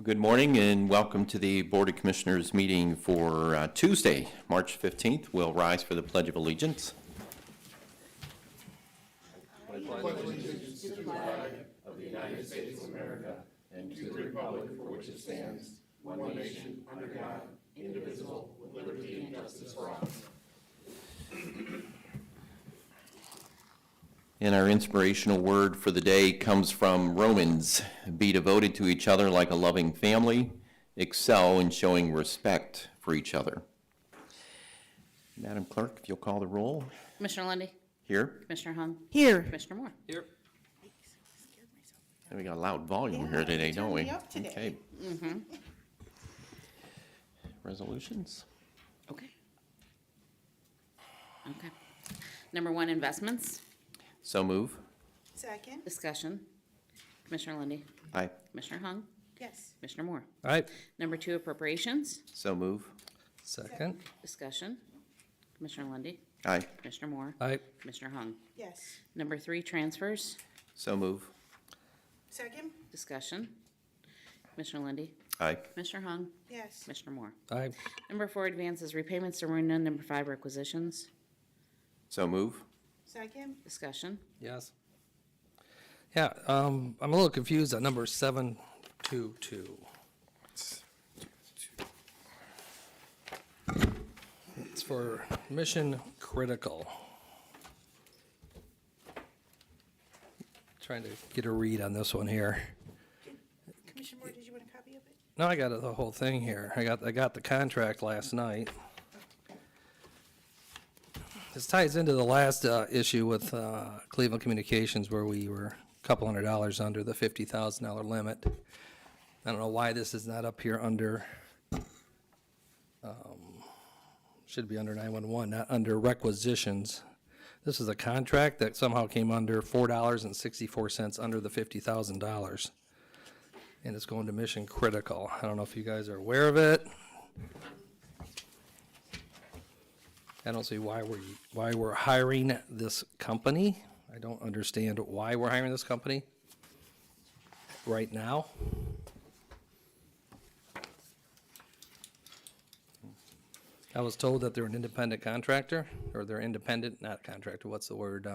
Good morning and welcome to the Board of Commissioners meeting for Tuesday, March 15th. We'll rise for the Pledge of Allegiance. I pledge allegiance to the flag of the United States of America and to the republic for which it stands, one nation, under God, indivisible, with liberty and justice for all. And our inspirational word for the day comes from Romans. Be devoted to each other like a loving family. Excel in showing respect for each other. Madam Clerk, if you'll call the roll. Commissioner Lundy, Here. Commissioner Hung, Here. Commissioner Moore. Here. And we got a loud volume here today, don't we? Okay. Resolutions. Okay. Number 1, investments. So move. Second. Discussion. Commissioner Lundy, Aye. Commissioner Hung, Yes. Commissioner Moore. Aye. Number 2, appropriations. So move. Second. Discussion. Commissioner Lundy, Aye. Commissioner Moore. Aye. Commissioner Hung. Yes. Number 3, transfers. So move. Second. Discussion. Commissioner Lundy, Aye. Commissioner Hung, Yes. Commissioner Moore. Aye. Number 4, advances, repayments, there were none. Number 5, requisitions. So move. Second. Discussion. Yes. Yeah, I'm a little confused on number 722. It's for mission critical. Trying to get a read on this one here. Commissioner Moore, did you want a copy of it? No, I got the whole thing here. I got the contract last night. This ties into the last issue with Cleveland Communications where we were a couple $100 under the $50,000 limit. I don't know why this is not up here under, should be under 911, not under requisitions. This is a contract that somehow came under $4.64 under the $50,000. And it's going to mission critical. I don't know if you guys are aware of it. I don't see why we're hiring this company. I don't understand why we're hiring this company right now. I was told that they're an independent contractor, or they're independent, not contractor, what's the word?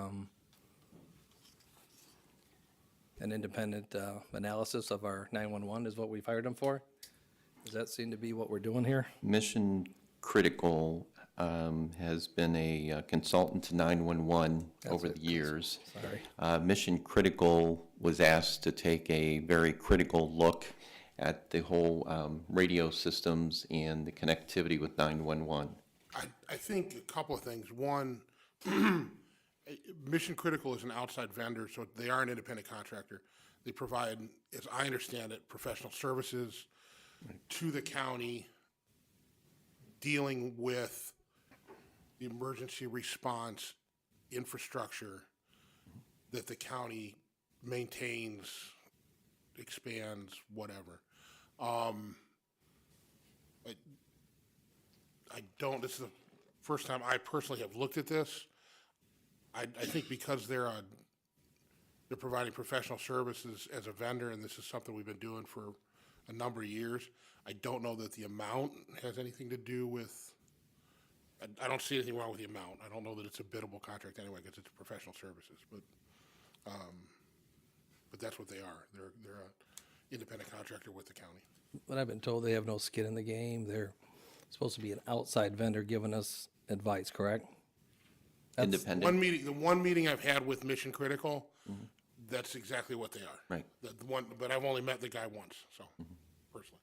An independent analysis of our 911 is what we've hired them for. Does that seem to be what we're doing here? Mission Critical has been a consultant to 911 over the years. Sorry. Mission Critical was asked to take a very critical look at the whole radio systems and the connectivity with 911. I think a couple of things. One, Mission Critical is an outside vendor, so they are an independent contractor. They provide, as I understand it, professional services to the county dealing with the emergency response infrastructure that the county maintains, expands, whatever. This is the first time I personally have looked at this. I think because they're providing professional services as a vendor, and this is something we've been doing for a number of years, I don't know that the amount has anything to do with, I don't see anything wrong with the amount. I don't know that it's a biddable contract anyway, because it's professional services, but that's what they are. They're an independent contractor with the county. But I've been told they have no skin in the game. They're supposed to be an outside vendor giving us advice, correct? Independent. The one meeting I've had with Mission Critical, that's exactly what they are. Right. The one, but I've only met the guy once, so, personally.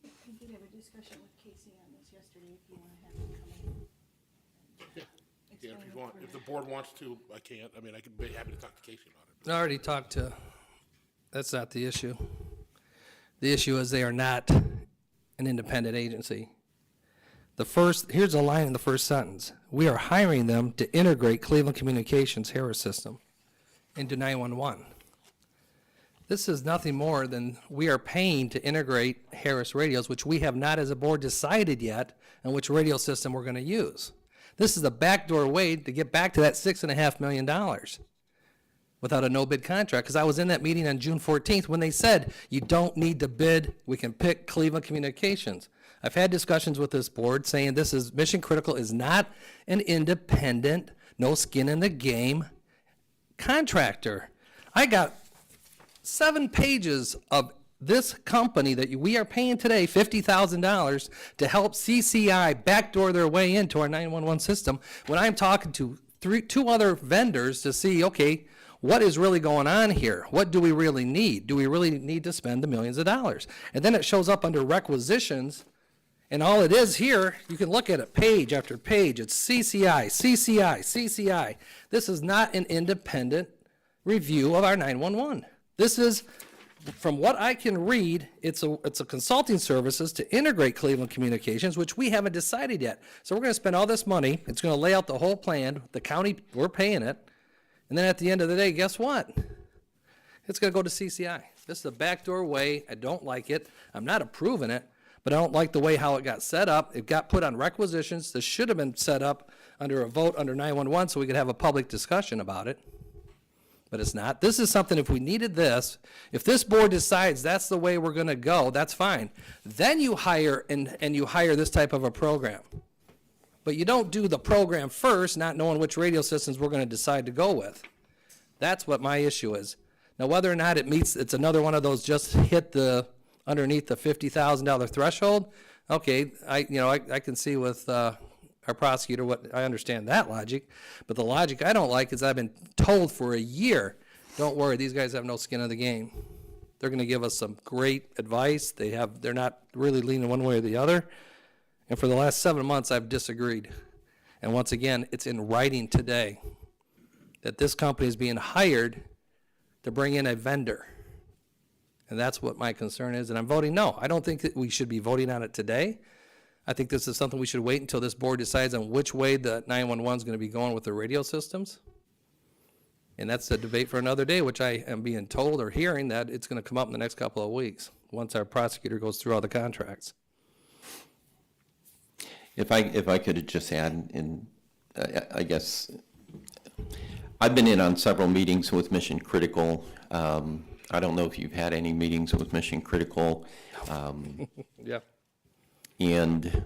We did have a discussion with Casey on this yesterday, if you want to have him come in. Yeah, if you want, if the board wants to, I can't. I mean, I could be happy to talk to Casey about it. I already talked to, that's not the issue. The issue is they are not an independent agency. Here's a line in the first sentence. We are hiring them to integrate Cleveland Communications Harris system into 911. This is nothing more than we are paying to integrate Harris radios, which we have not as a board decided yet on which radio system we're going to use. This is a backdoor way to get back to that $6.5 million. without a no-bid contract, because I was in that meeting on June 14th when they said, you don't need to bid, we can pick Cleveland Communications. I've had discussions with this board saying this is, Mission Critical is not an independent, no skin in the game contractor. I got 7 pages of this company that we are paying today $50,000 to help CCI backdoor their way into our 911 system, when I'm talking to two other vendors to see, okay, what is really going on here? What do we really need? Do we really need to spend the millions of dollars? And then it shows up under requisitions, and all it is here, you can look at it page after page. It's CCI, CCI, CCI. This is not an independent review of our 911. This is, from what I can read, it's a consulting services to integrate Cleveland Communications, which we haven't decided yet. So we're going to spend all this money. It's going to lay out the whole plan. The county, we're paying it. And then at the end of the day, guess what? It's going to go to CCI. This is a backdoor way. I don't like it. I'm not approving it, but I don't like the way how it got set up. It got put on requisitions. This should have been set up under a vote under 911 so we could have a public discussion about it. But it's not. This is something, if we needed this, if this board decides that's the way we're going to go, that's fine. Then you hire, and you hire this type of a program. But you don't do the program first, not knowing which radio systems we're going to decide to go with. That's what my issue is. Now, whether or not it meets, it's another one of those just hit the, underneath the $50,000 threshold. Okay, I can see with our prosecutor what, I understand that logic. But the logic I don't like is I've been told for a year, don't worry, these guys have no skin in the game. They're going to give us some great advice. They're not really leaning one way or the other. And for the last 7 months, I've disagreed. And once again, it's in writing today that this company is being hired to bring in a vendor. And that's what my concern is. And I'm voting no. I don't think that we should be voting on it today. I think this is something we should wait until this board decides on which way the 911 is going to be going with the radio systems. And that's a debate for another day, which I am being told or hearing that it's going to come up in the next couple of weeks once our prosecutor goes through all the contracts. If I could just add in, I guess, I've been in on several meetings with Mission Critical. I don't know if you've had any meetings with Mission Critical. Yeah. And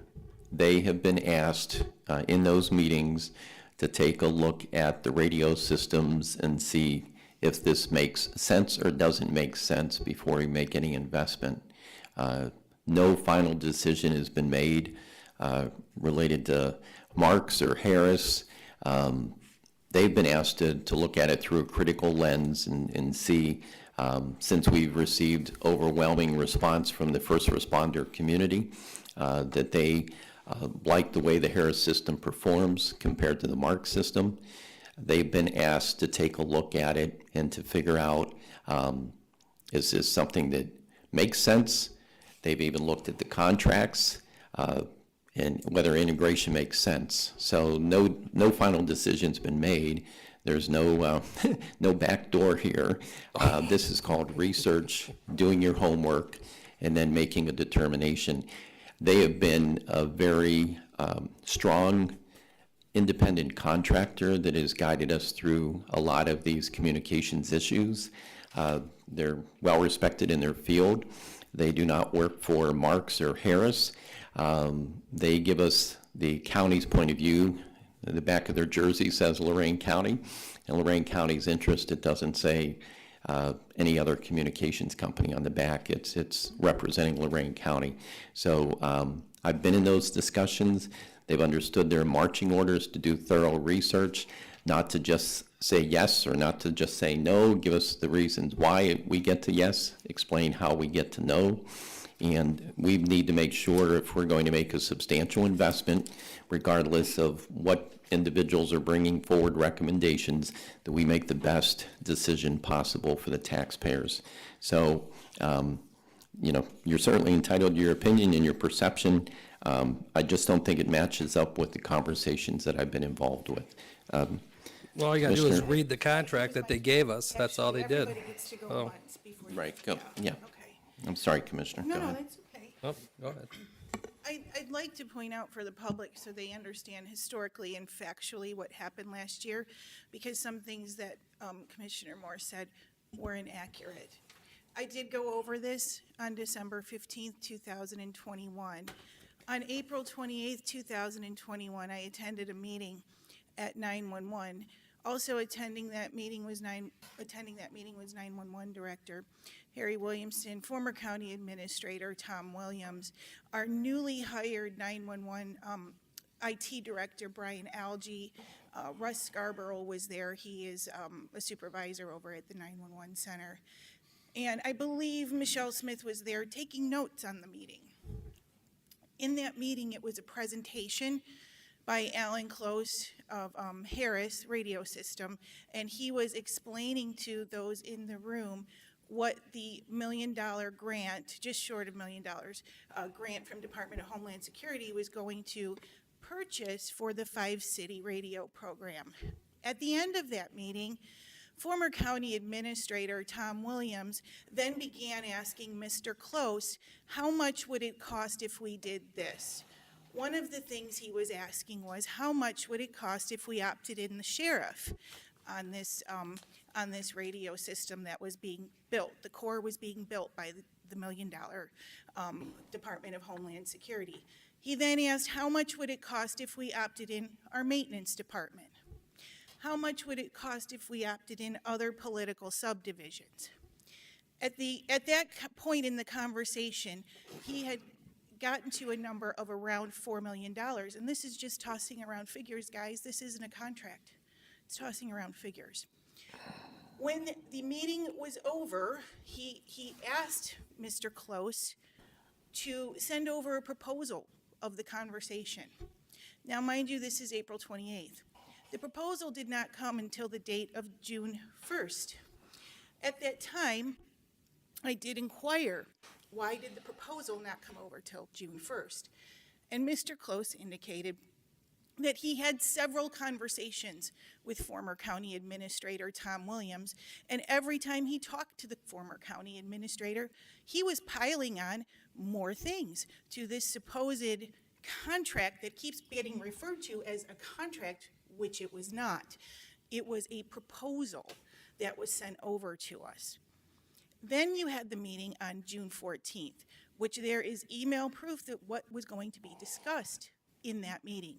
they have been asked in those meetings to take a look at the radio systems and see if this makes sense or doesn't make sense before we make any investment. No final decision has been made related to Marks or Harris. They've been asked to look at it through a critical lens and see, since we've received overwhelming response from the first responder community, that they like the way the Harris system performs compared to the Mark system. They've been asked to take a look at it and to figure out, is this something that makes sense? They've even looked at the contracts and whether integration makes sense. So no final decision's been made. There's no no backdoor here. This is called research, doing your homework, and then making a determination. They have been a very strong independent contractor that has guided us through a lot of these communications issues. They're well respected in their field. They do not work for Marks or Harris. They give us the county's point of view. The back of their jersey says Lorraine County, and Lorraine County's interest. It doesn't say any other communications company on the back. It's representing Lorraine County. So I've been in those discussions. They've understood their marching orders to do thorough research, not to just say yes or not to just say no. Give us the reasons why we get to yes, explain how we get to no. And we need to make sure if we're going to make a substantial investment, regardless of what individuals are bringing forward recommendations, that we make the best decision possible for the taxpayers. So, you're certainly entitled to your opinion and your perception. I just don't think it matches up with the conversations that I've been involved with. Well, all you gotta do is read the contract that they gave us. That's all they did. Everybody gets to go Oh. once before you. Right, go, yeah. Okay. I'm sorry, Commissioner. No, Go no, ahead. that's okay. Oh, go ahead. I'd like to point out for the public so they understand historically and factually what happened last year, because some things that Commissioner Moore said were inaccurate. I did go over this on December 15th, 2021. On April 28th, 2021, I attended a meeting at 911. Also attending that meeting was 911 Director Harry Williamson, former County Administrator Tom Williams, our newly hired 911 IT Director Brian Algie, Russ Scarborough was there. He is a supervisor over at the 911 Center. And I believe Michelle Smith was there taking notes on the meeting. In that meeting, it was a presentation by Alan Close of Harris Radio System, and he was explaining to those in the room what the $1 million grant, just short of $1 million, grant from Department of Homeland Security was going to purchase for the 5-city radio program. At the end of that meeting, former County Administrator Tom Williams then began asking Mr. Close, how much would it cost if we did this? One of the things he was asking was, how much would it cost if we opted in the sheriff on this radio system that was being built? The core was being built by the $1 million Department of Homeland Security. He then asked, how much would it cost if we opted in our maintenance department? How much would it cost if we opted in other political subdivisions? At that point in the conversation, he had gotten to a number of around $4 million, and this is just tossing around figures, guys. This isn't a contract. It's tossing around figures. When the meeting was over, he asked Mr. Close to send over a proposal of the conversation. Now, mind you, this is April 28th. The proposal did not come until the date of June 1st. At that time, I did inquire, why did the proposal not come over till June 1st? And Mr. Close indicated that he had several conversations with former County Administrator Tom Williams, and every time he talked to the former County Administrator, he was piling on more things to this supposed contract that keeps getting referred to as a contract, which it was not. It was a proposal that was sent over to us. Then you had the meeting on June 14th, which there is email proof that what was going to be discussed in that meeting.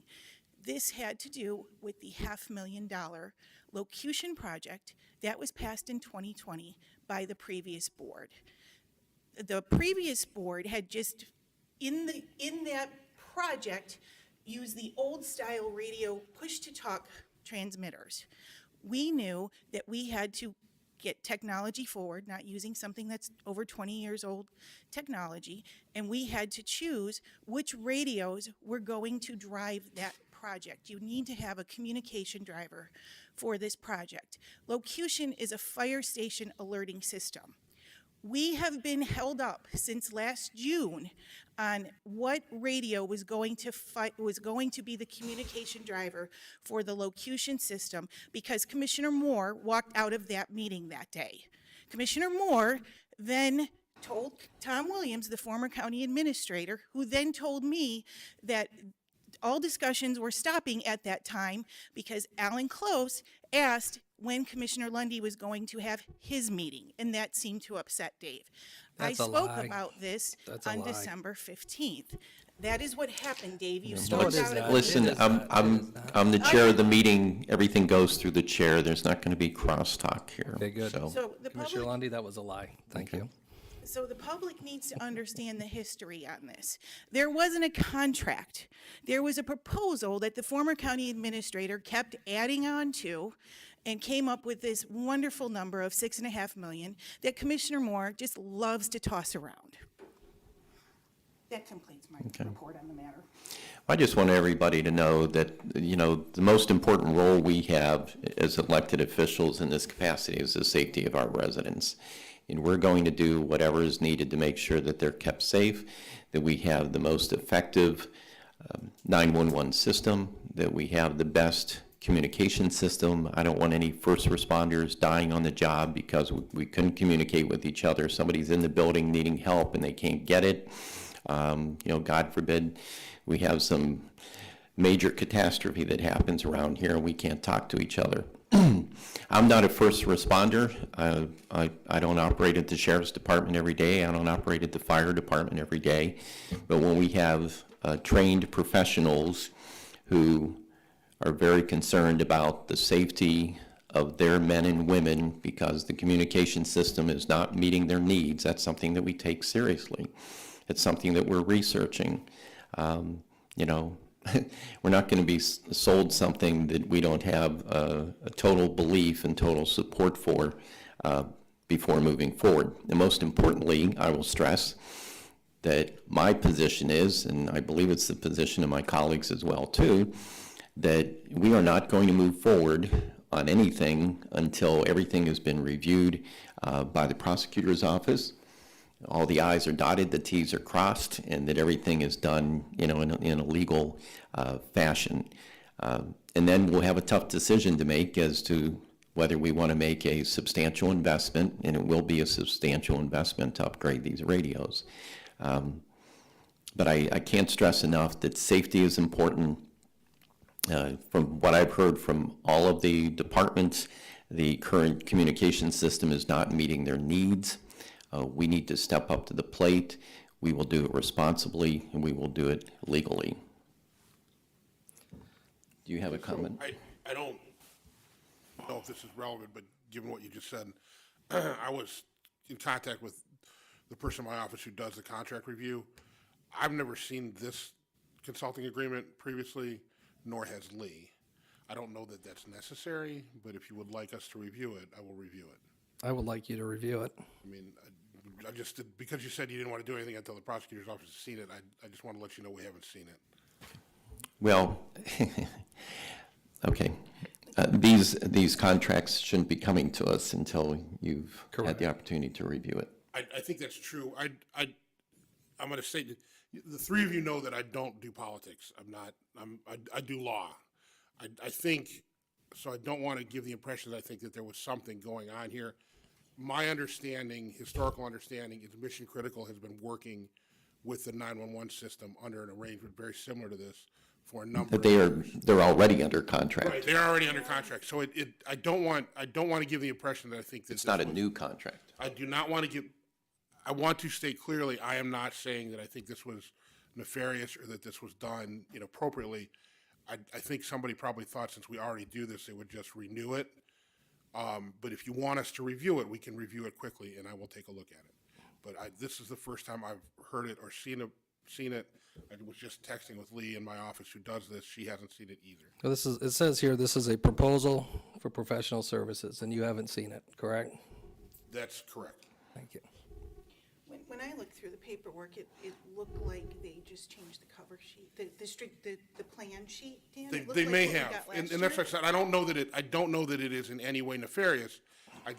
This had to do with the $500,000 locution project that was passed in 2020 by the previous board. The previous board had just, in that project, used the old style radio push-to-talk transmitters. We knew that we had to get technology forward, not using something that's over 20 years old technology, and we had to choose which radios were going to drive that project. You need to have a communication driver for this project. Locution is a fire station alerting system. We have been held up since last June on what radio was going to be the communication driver for the locution system, because Commissioner Moore walked out of that meeting that day. Commissioner Moore then told Tom Williams, the former county administrator, who then told me that all discussions were stopping at that time because Alan Close asked when Commissioner Lundy was going to have his meeting, and that seemed to upset Dave. That's I a spoke lie. about this That's a on lie. December 15th. That is what happened, Dave. You No, spoke it is about it. not. Listen, It is not. It is not. I'm the chair of the meeting. Everything goes through the chair. There's not going to be crosstalk here. Okay, good. So, So the Commissioner public, Lundy, that was a lie. Thank you. so the public needs to understand the history on this. There wasn't a contract. There was a proposal that the former county administrator kept adding on to and came up with this wonderful number of $6.5 million that Commissioner Moore just loves to toss around. That completes my report on the matter. I just want everybody to know that, you know, the most important role we have as elected officials in this capacity is the safety of our residents. And we're going to do whatever is needed to make sure that they're kept safe, that we have the most effective 911 system, that we have the best communication system. I don't want any first responders dying on the job because we couldn't communicate with each other. Somebody's in the building needing help and they can't get it. God forbid, we have some major catastrophe that happens around here and we can't talk to each other. I'm not a first responder. I don't operate at the sheriff's department every day. I don't operate at the fire department every day. But when we have trained professionals who are very concerned about the safety of their men and women because the communication system is not meeting their needs, that's something that we take seriously. It's something that we're researching. We're not going to be sold something that we don't have a total belief and total support for before moving forward. And most importantly, I will stress that my position is, and I believe it's the position of my colleagues as well too, that we are not going to move forward on anything until everything has been reviewed by the prosecutor's office. All the I's are dotted, the T's are crossed, and that everything is done, in a legal fashion. And then we'll have a tough decision to make as to whether we want to make a substantial investment, and it will be a substantial investment to upgrade these radios. But I can't stress enough that safety is important. From what I've heard from all of the departments, the current communication system is not meeting their needs. We need to step up to the plate. We will do it responsibly, and we will do it legally. Do you have a comment? I don't know if this is relevant, but given what you just said, I was in contact with the person in my office who does the contract review. I've never seen this consulting agreement previously, nor has Lee. I don't know that that's necessary, but if you would like us to review it, I will review it. I would like you to review it. I mean, I just did, because you said you didn't want to do anything until the prosecutor's office has seen it, I just want to let you know we haven't seen it. Well, okay. These contracts shouldn't be coming to us until you've had the opportunity to review it. I think that's true. I'm going to say, the three of you know that I don't do politics. I do law. I think, so I don't want to give the impression that I think that there was something going on here. My understanding, historical understanding, is Mission Critical has been working with the 911 system under an arrangement very similar to this for a number of years. They're already under contract. Right, they're already under contract. So I don't want to give the impression that I think that It's not a new contract. I do not want to give. I want to state clearly, I am not saying that I think this was nefarious or that this was done inappropriately. I think somebody probably thought since we already do this, they would just renew it. But if you want us to review it, we can review it quickly, and I will take a look at it. But this is the first time I've heard it or seen it. I was just texting with Lee in my office who does this. She hasn't seen it either. Well, it says here, this is a proposal for professional services, and you haven't seen it, correct? That's correct. Thank you. When I looked through the paperwork, it looked like they just changed the cover sheet, the plan sheet, Dan? It looked They like may what we have, got and last that's year. what I said. I don't know that it is in any way nefarious. I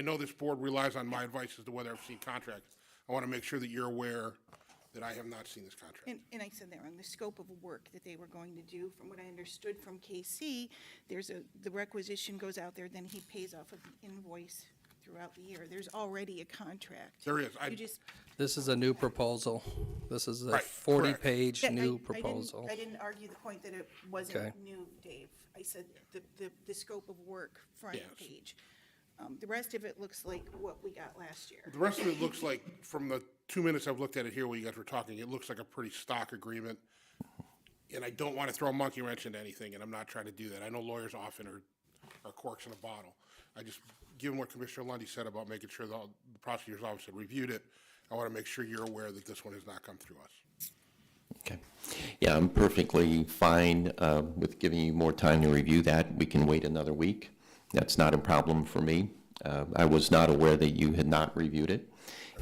know this board relies on my advice as to whether I've seen contracts. I want to make sure that you're aware that I have not seen this contract. And I said there, on the scope of work that they were going to do, from what I understood from KC, the requisition goes out there, then he pays off of the invoice throughout the year. There's already a contract. There is. You just. This is a new proposal. This is a Right, 40-page Yeah, new I proposal. didn't argue the point that it wasn't Okay. new, Dave. I said the scope of work, front Yes. page. The rest of it looks like what we got last year. The rest of it looks like, from the 2 minutes I've looked at it here while you guys were talking, it looks like a pretty stock agreement. And I don't want to throw a monkey wrench into anything, and I'm not trying to do that. I know lawyers often are corks in a bottle. I just, given what Commissioner Lundy said about making sure the prosecutor's office had reviewed it, I want to make sure you're aware that this one has not come through us. Okay. Yeah, I'm perfectly fine with giving you more time to review that. We can wait another week. That's not a problem for me. I was not aware that you had not reviewed it,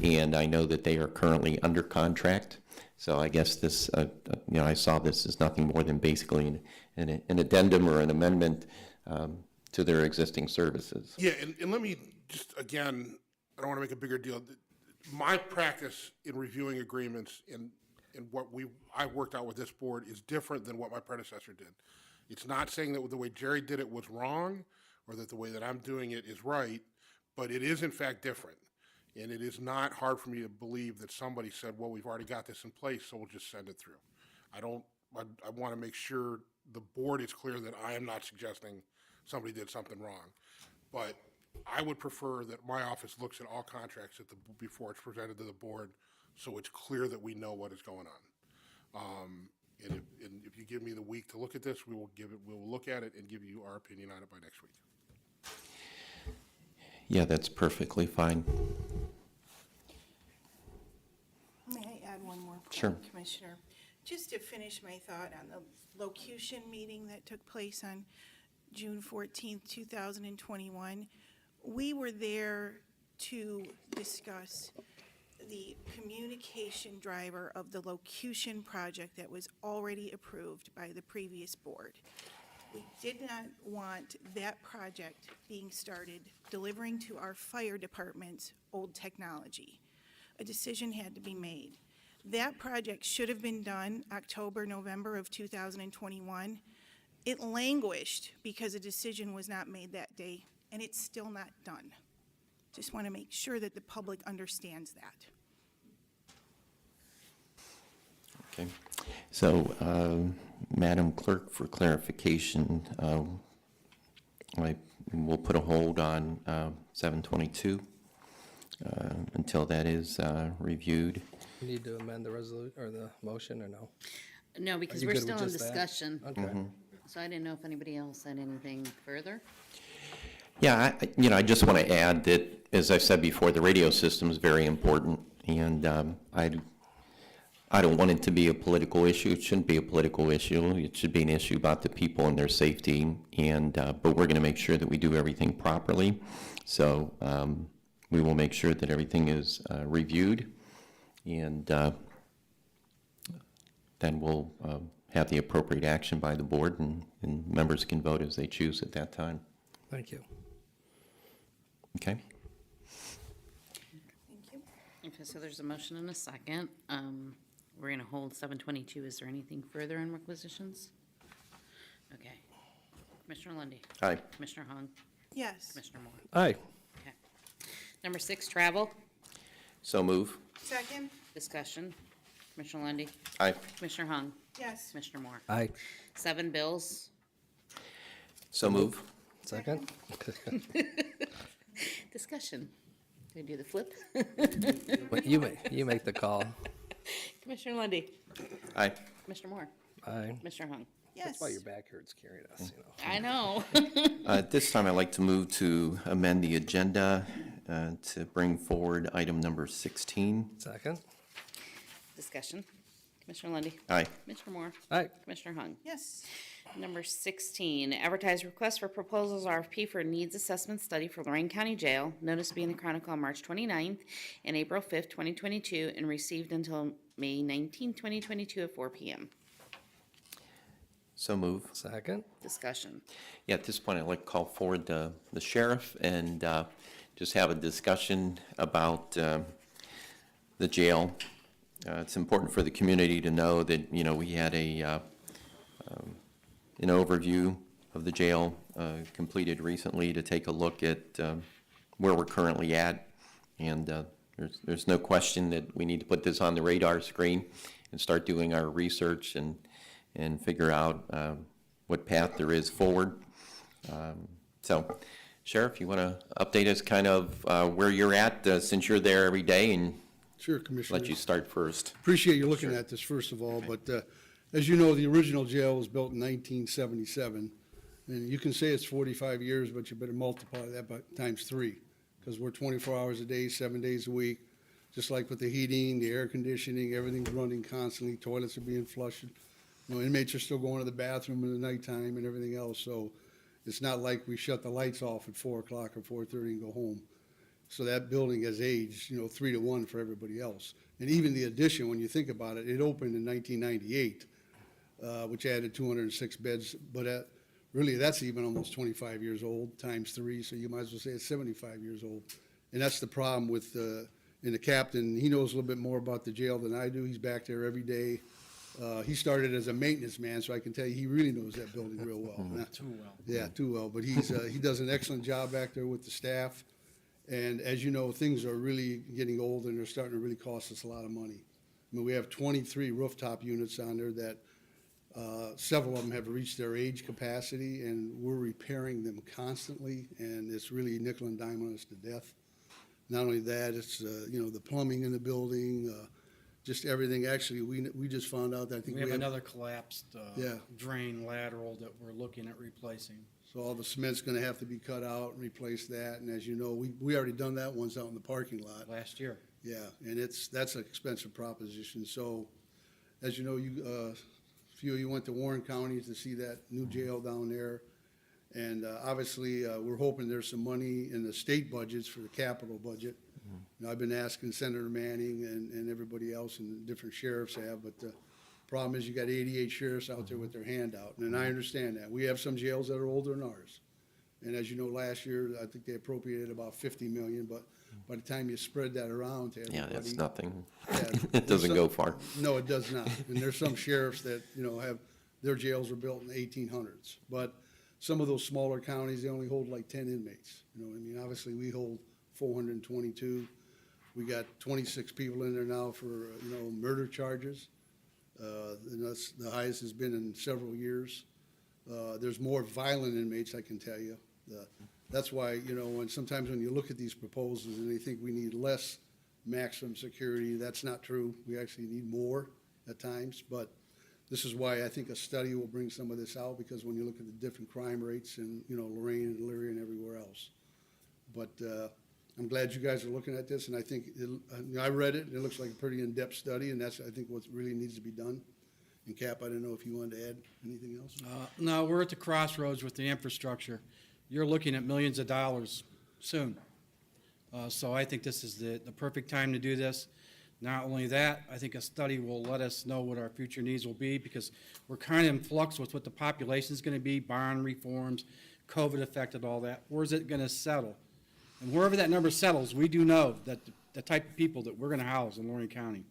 and I know that they are currently under contract. So I guess this, I saw this as nothing more than basically an addendum or an amendment to their existing services. Yeah, and let me just, again, I don't want to make a bigger deal. My practice in reviewing agreements and what I worked out with this board is different than what my predecessor did. It's not saying that the way Jerry did it was wrong or that the way that I'm doing it is right, but it is in fact different. And it is not hard for me to believe that somebody said, well, we've already got this in place, so we'll just send it through. I want to make sure the board is clear that I am not suggesting somebody did something wrong. But I would prefer that my office looks at all contracts before it's presented to the board, so it's clear that we know what is going on. And if you give me the week to look at this, we will look at it and give you our opinion on it by next week. Yeah, that's perfectly fine. May I add one more point, Sure. Commissioner? Just to finish my thought on the locution meeting that took place on June 14th, 2021, we were there to discuss the communication driver of the locution project that was already approved by the previous board. We did not want that project being started delivering to our fire department's old technology. A decision had to be made. That project should have been done October, November of 2021. It languished because a decision was not made that day, and it's still not done. Just want to make sure that the public understands that. Okay. So, Madam Clerk, for clarification, we'll put a hold on 722 until that is reviewed. You need to amend the resolution, or the motion, or no? No, because you we're good still with in just that? discussion, Okay. so I didn't know if anybody else had anything further. Yeah, I just want to add that, as I've said before, the radio system is very important, and I don't want it to be a political issue. It shouldn't be a political issue. It should be an issue about the people and their safety, and but we're going to make sure that we do everything properly. So we will make sure that everything is reviewed, and then we'll have the appropriate action by the board, and members can vote as they choose at that time. Thank you. Okay? Thank you. Okay, so there's a motion and a second. We're gonna hold 722. Is there anything further on requisitions? Okay. Commissioner Lundy, Aye. Commissioner Hung, Yes. Commissioner Moore. Aye. Okay. Number 6, travel, So move. Second? discussion. Commissioner Lundy, Aye. Commissioner Hung, Yes. Commissioner Moore. Aye. 7 bills, So move. Second? discussion. Can we do the flip? Wait, you make the call. Commissioner Lundy, Aye. Commissioner Moore, Aye. Commissioner Hung. Yes. That's why your back hurts carrying us, you know. I know. At this time, I'd like to move to amend the agenda to bring forward item number 16. Second? Discussion. Commissioner Lundy, Aye. Commissioner Moore, Aye. Commissioner Hung. Yes. Number 16, advertise request for proposals RFP for needs assessment study for Lorraine County Jail. Notice to be in the Chronicle on March 29th and April 5th, 2022, and received until May 19th, 2022 at 4 p.m. So move. Second? Discussion. Yeah, at this point, I'd like to call forward the sheriff and just have a discussion about the jail. It's important for the community to know that, we had an overview of the jail completed recently to take a look at where we're currently at. And there's no question that we need to put this on the radar screen and start doing our research and figure out what path there is forward. So, Sheriff, you want to update us kind of where you're at since you're there every day, and Sure, Commissioner. let you start first. Appreciate you looking at this, first of all, but as you know, the original jail was built in 1977, and you can say it's 45 years, but you better multiply that by times 3, because we're 24 hours a day, 7 days a week, just like with the heating, the air conditioning, everything's running constantly, toilets are being flushed. Inmates are still going to the bathroom in the nighttime and everything else, so it's not like we shut the lights off at 4 o'clock or 4:30 and go home. So that building has aged, 3 to 1 for everybody else. And even the addition, when you think about it, it opened in 1998, which added 206 beds, but really, that's even almost 25 years old, times 3, so you might as well say it's 75 years old. And that's the problem with, and the captain, he knows a little bit more about the jail than I do. He's back there every day. He started as a maintenance man, so I can tell you, he really knows that building real well. Too well. Yeah, too well, but he does an excellent job back there with the staff. And as you know, things are really getting old and they're starting to really cost us a lot of money. I mean, we have 23 rooftop units on there that several of them have reached their age capacity, and we're repairing them constantly, and it's really nickel and diming us to death. Not only that, it's, you know, the plumbing in the building, just everything. Actually, we just found out that I think We have another collapsed Yeah. drain lateral that we're looking at replacing. so all the cement's gonna have to be cut out and replace that, and as you know, we already done that once out in the parking lot. Last year. Yeah, and that's an expensive proposition. So, as you know, a few of you went to Warren County to see that new jail down there. And obviously, we're hoping there's some money in the state budgets for the capital budget. You know, I've been asking Senator Manning and everybody else, and the different sheriffs have, but the problem is you got 88 sheriffs out there with their hand out, and I understand that. We have some jails that are older than ours. And as you know, last year, I think they appropriated about 50 million, but by the time you spread that around to everybody. Yeah, that's nothing. Yeah, It doesn't go far. No, it does not. And there's some sheriffs that, you know, have, their jails were built in the 1800s. But some of those smaller counties, they only hold like 10 inmates. You know what I mean? Obviously, we hold 422. We got 26 people in there now for, you know, murder charges. And that's the highest has been in several years. There's more violent inmates, I can tell you. That's why, you know, sometimes when you look at these proposals and they think we need less maximum security, that's not true. We actually need more at times, but this is why I think a study will bring some of this out, because when you look at the different crime rates in, you know, Lorraine and Elyria and everywhere else. But I'm glad you guys are looking at this, and I think, I read it, and it looks like a pretty in-depth study, and that's, I think, what really needs to be done. And Cap, I don't know if you wanted to add anything else? No, we're at the crossroads with the infrastructure. You're looking at millions of dollars soon. So I think this is the perfect time to do this. Not only that, I think a study will let us know what our future needs will be, because we're kind of in flux with what the population is going to be, bond reforms, COVID affected all that. Where's it going to settle? And wherever that number settles, we do know that the type of people that we're going to house in Lorraine County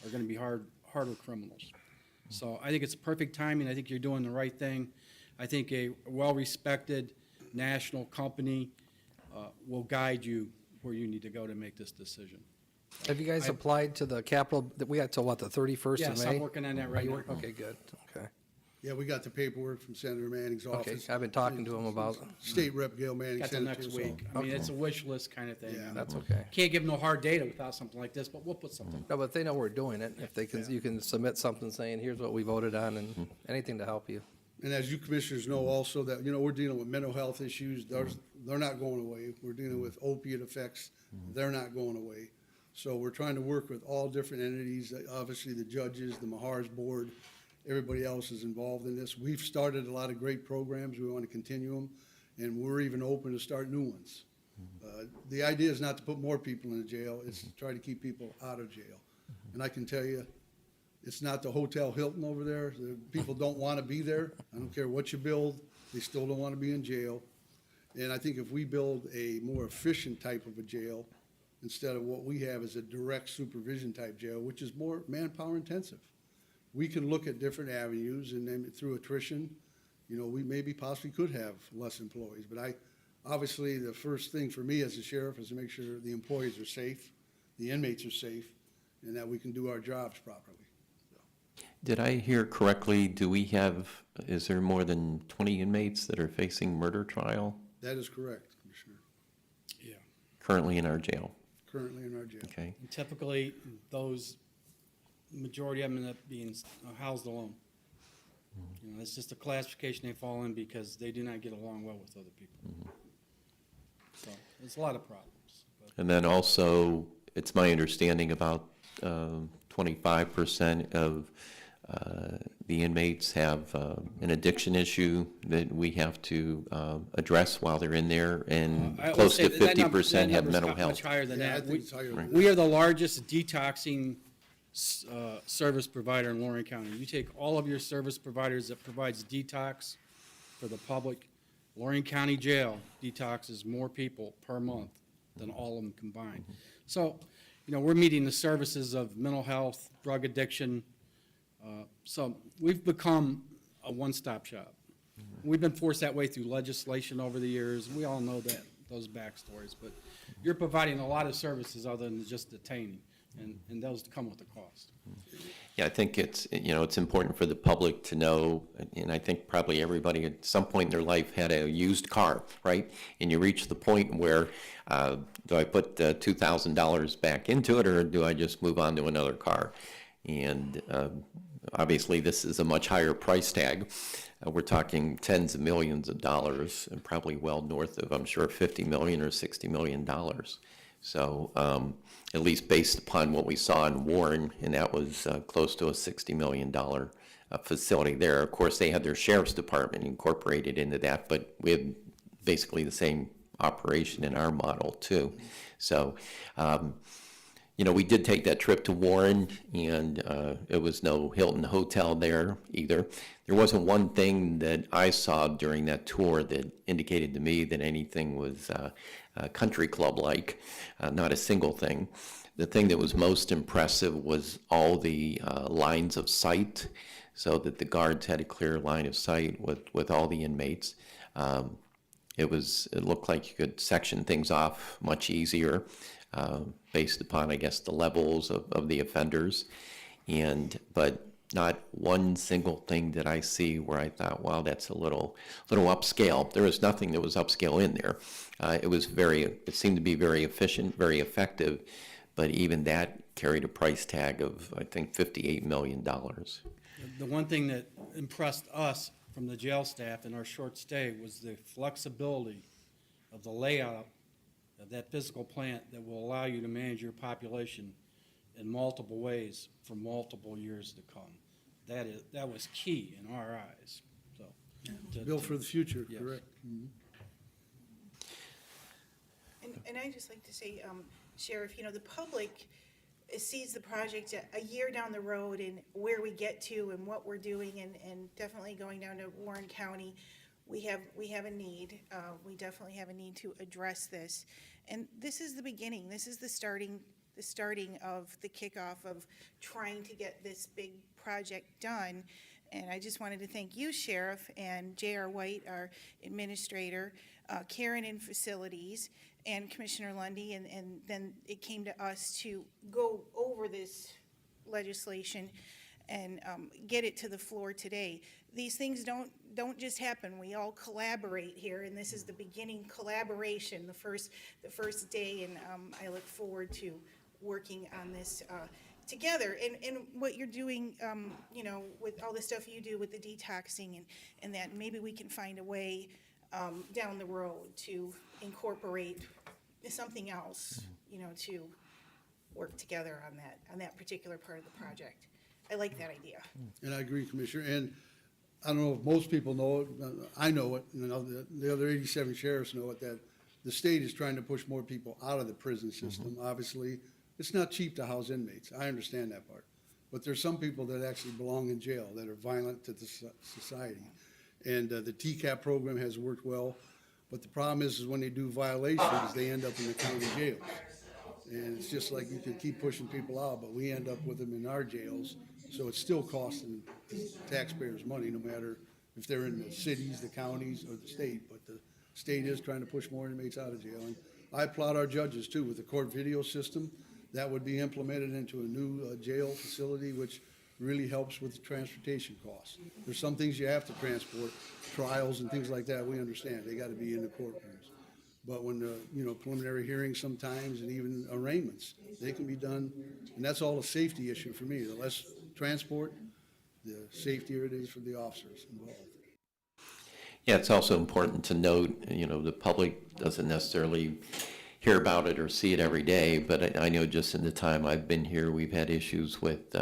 are going to be harder criminals. So I think it's perfect timing. I think you're doing the right thing. I think a well-respected national company will guide you where you need to go to make this decision. Have you guys applied to the capital, that we got till what, the 31st of May? Yes, I'm working on that right now. Okay, good, okay. Yeah, we got the paperwork from Senator Manning's Okay, office. I've been talking to him about, State Rep Gail Manning Got till sent it to next us all. week. I mean, it's a wish list kind of thing. Yeah. that's okay. Can't give no hard data without something like this, but we'll put something. No, but they know we're doing it. If they can, you can submit something saying, here's what we voted on, and anything to help you. And as you commissioners know also that, you know, we're dealing with mental health issues. They're not going away. We're dealing with opiate effects. They're not going away. So we're trying to work with all different entities, obviously the judges, the Mahar's board, everybody else is involved in this. We've started a lot of great programs. We want to continue them, and we're even open to start new ones. The idea is not to put more people in the jail. It's to try to keep people out of jail. And I can tell you, it's not the Hotel Hilton over there. The people don't want to be there. I don't care what you build. They still don't want to be in jail. And I think if we build a more efficient type of a jail, instead of what we have as a direct supervision type jail, which is more manpower intensive, we can look at different avenues, and then through attrition, you know, we maybe possibly could have less employees. But obviously, the first thing for me as a sheriff is to make sure the employees are safe, the inmates are safe, and that we can do our jobs properly. Did I hear correctly, is there more than 20 inmates that are facing murder trial That is correct, Commissioner, Yeah. currently in our jail? currently in our jail. Okay. And typically, those, majority of them end up being housed alone. You know, it's just a classification they fall in because they do not get along well with other people. So, there's a lot of problems. But And then also, it's my understanding about 25% of the inmates have an addiction issue that we have to address while they're in there, and I will close say to that number- 50% have that mental number's health. much higher than Yeah, I that. think it's higher than that. We are the largest detoxing service provider in Lorraine County. You take all of your service providers that provides detox for the public, Lorraine County Jail detoxes more people per month than all of them combined. So, you know, we're meeting the services of mental health, drug addiction. So we've become a one-stop shop. We've been forced that way through legislation over the years. We all know that, those backstories, but you're providing a lot of services other than just detaining, and those come with a cost. Yeah, I think it's, it's important for the public to know, and I think probably everybody at some point in their life had a used car, right? And you reach the point where, do I put $2,000 back into it, or do I just move on to another car? And obviously, this is a much higher price tag. We're talking tens of millions of dollars, and probably well north of, I'm sure, $50 million or $60 million. So at least based upon what we saw in Warren, and that was close to a $60 million facility there. Of course, they had their sheriff's department incorporated into that, but we had basically the same operation in our model too. So, we did take that trip to Warren, and it was no Hilton hotel there either. There wasn't one thing that I saw during that tour that indicated to me that anything was country club-like, not a single thing. The thing that was most impressive was all the lines of sight, so that the guards had a clear line of sight with all the inmates. It looked like you could section things off much easier based upon, I guess, the levels of the offenders. But not one single thing did I see where I thought, wow, that's a little upscale. There was nothing that was upscale in there. It seemed to be very efficient, very effective, but even that carried a price tag of, I think, $58 million. The one thing that impressed us from the jail staff in our short stay was the flexibility of the layout of that physical plant that will allow you to manage your population in multiple ways for multiple years to come. That was key in our eyes. So, Built for the future, Yes. correct. And I'd just like to say, Sheriff, the public sees the project a year down the road and where we get to and what we're doing, and definitely going down to Warren County, we have a need. We definitely have a need to address this. And this is the beginning. This is the starting of the kickoff of trying to get this big project done. And I just wanted to thank you, Sheriff, and J.R. White, our administrator, Karen in facilities, and Commissioner Lundy, and then it came to us to go over this legislation and get it to the floor today. These things don't just happen. We all collaborate here, and this is the beginning collaboration, the first day, and I look forward to working on this together. And what you're doing, with all the stuff you do with the detoxing and that, maybe we can find a way down the road to incorporate something else, to work together on that particular part of the project. I like that idea. And I agree, Commissioner, and I don't know if most people know it, I know it, and the other 87 sheriffs know it, that the state is trying to push more people out of the prison system. Obviously, it's not cheap to house inmates, I understand that part. But there's some people that actually belong in jail that are violent to the society. And the TCAP program has worked well, but the problem is when they do violations, they end up in the county jails. And it's just like you can keep pushing people out, but we end up with them in our jails. So it's still costing taxpayers money, no matter if they're in the cities, the counties, or the state. But the state is trying to push more inmates out of jail. And I applaud our judges too, with the court video system. That would be implemented into a new jail facility, which really helps with the transportation costs. There's some things you have to transport, trials and things like that, we understand. They gotta be in the courtrooms. But when the, preliminary hearings sometimes, and even arraignments, they can be done, and that's all a safety issue for me. The less transport, the safetier it is for the officers involved. Yeah, it's also important to note, the public doesn't necessarily hear about it or see it every day, but I know just in the time I've been here, we've had issues with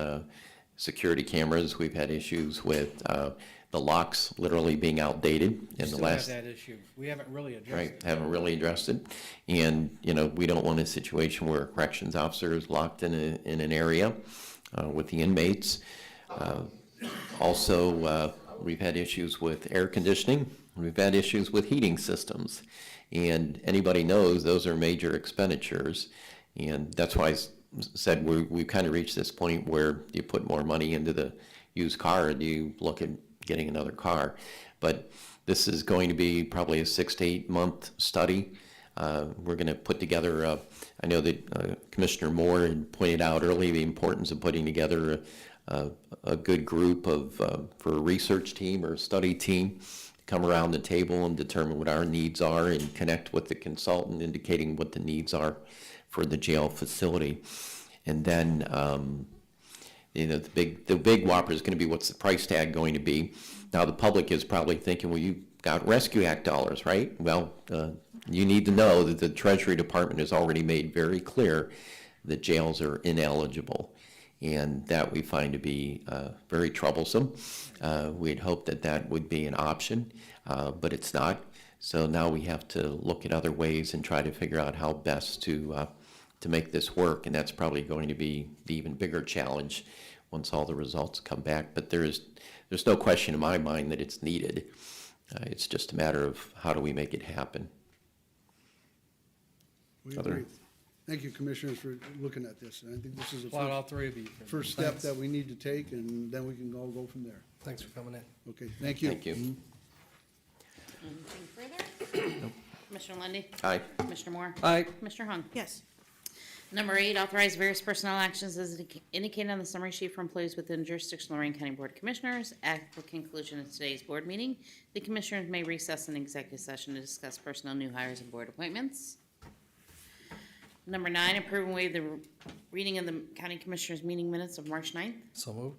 security cameras. We've had issues with the locks literally being outdated in the last. Still have that issue. We haven't really addressed Right, it. haven't really addressed it. And, we don't want a situation where a corrections officer is locked in an area with the inmates. Also, we've had issues with air conditioning. We've had issues with heating systems. And anybody knows those are major expenditures. And that's why I said we've kind of reached this point where you put more money into the used car and you look at getting another car. But this is going to be probably a 6 to 8 month study. We're going to put together, I know that Commissioner Moore had pointed out earlier the importance of putting together a good group for a research team or a study team to come around the table and determine what our needs are and connect with the consultant indicating what the needs are for the jail facility. And then, the big whopper is going to be, what's the price tag going to be? Now, the public is probably thinking, well, you got Rescue Act dollars, right? Well, you need to know that the Treasury Department has already made very clear that jails are ineligible, and that we find to be very troublesome. We'd hoped that that would be an option, but it's not. So now we have to look at other ways and try to figure out how best to make this work, and that's probably going to be the even bigger challenge once all the results come back. But there's no question in my mind that it's needed. It's just a matter of how do we make it happen. We Other- agree. Thank you, Commissioners, for looking at this. And I think this is the Applaud all three of you. first step that we need to take, and then we can all go from there. Thanks for coming in. Okay, thank you. Thank you. Anything further? Commissioner Lundy, Aye. Commissioner Moore? Aye. Commissioner Hung? Yes. Number 8, authorize various personnel actions as indicated on the summary sheet for employees within jurisdiction of Lorraine County Board of Commissioners. At the conclusion of today's board meeting, the Commissioners may recess an executive session to discuss personnel, new hires, and board appointments. Number 9, approve and waive the reading of the County Commissioners meeting minutes of March 9th. So moved.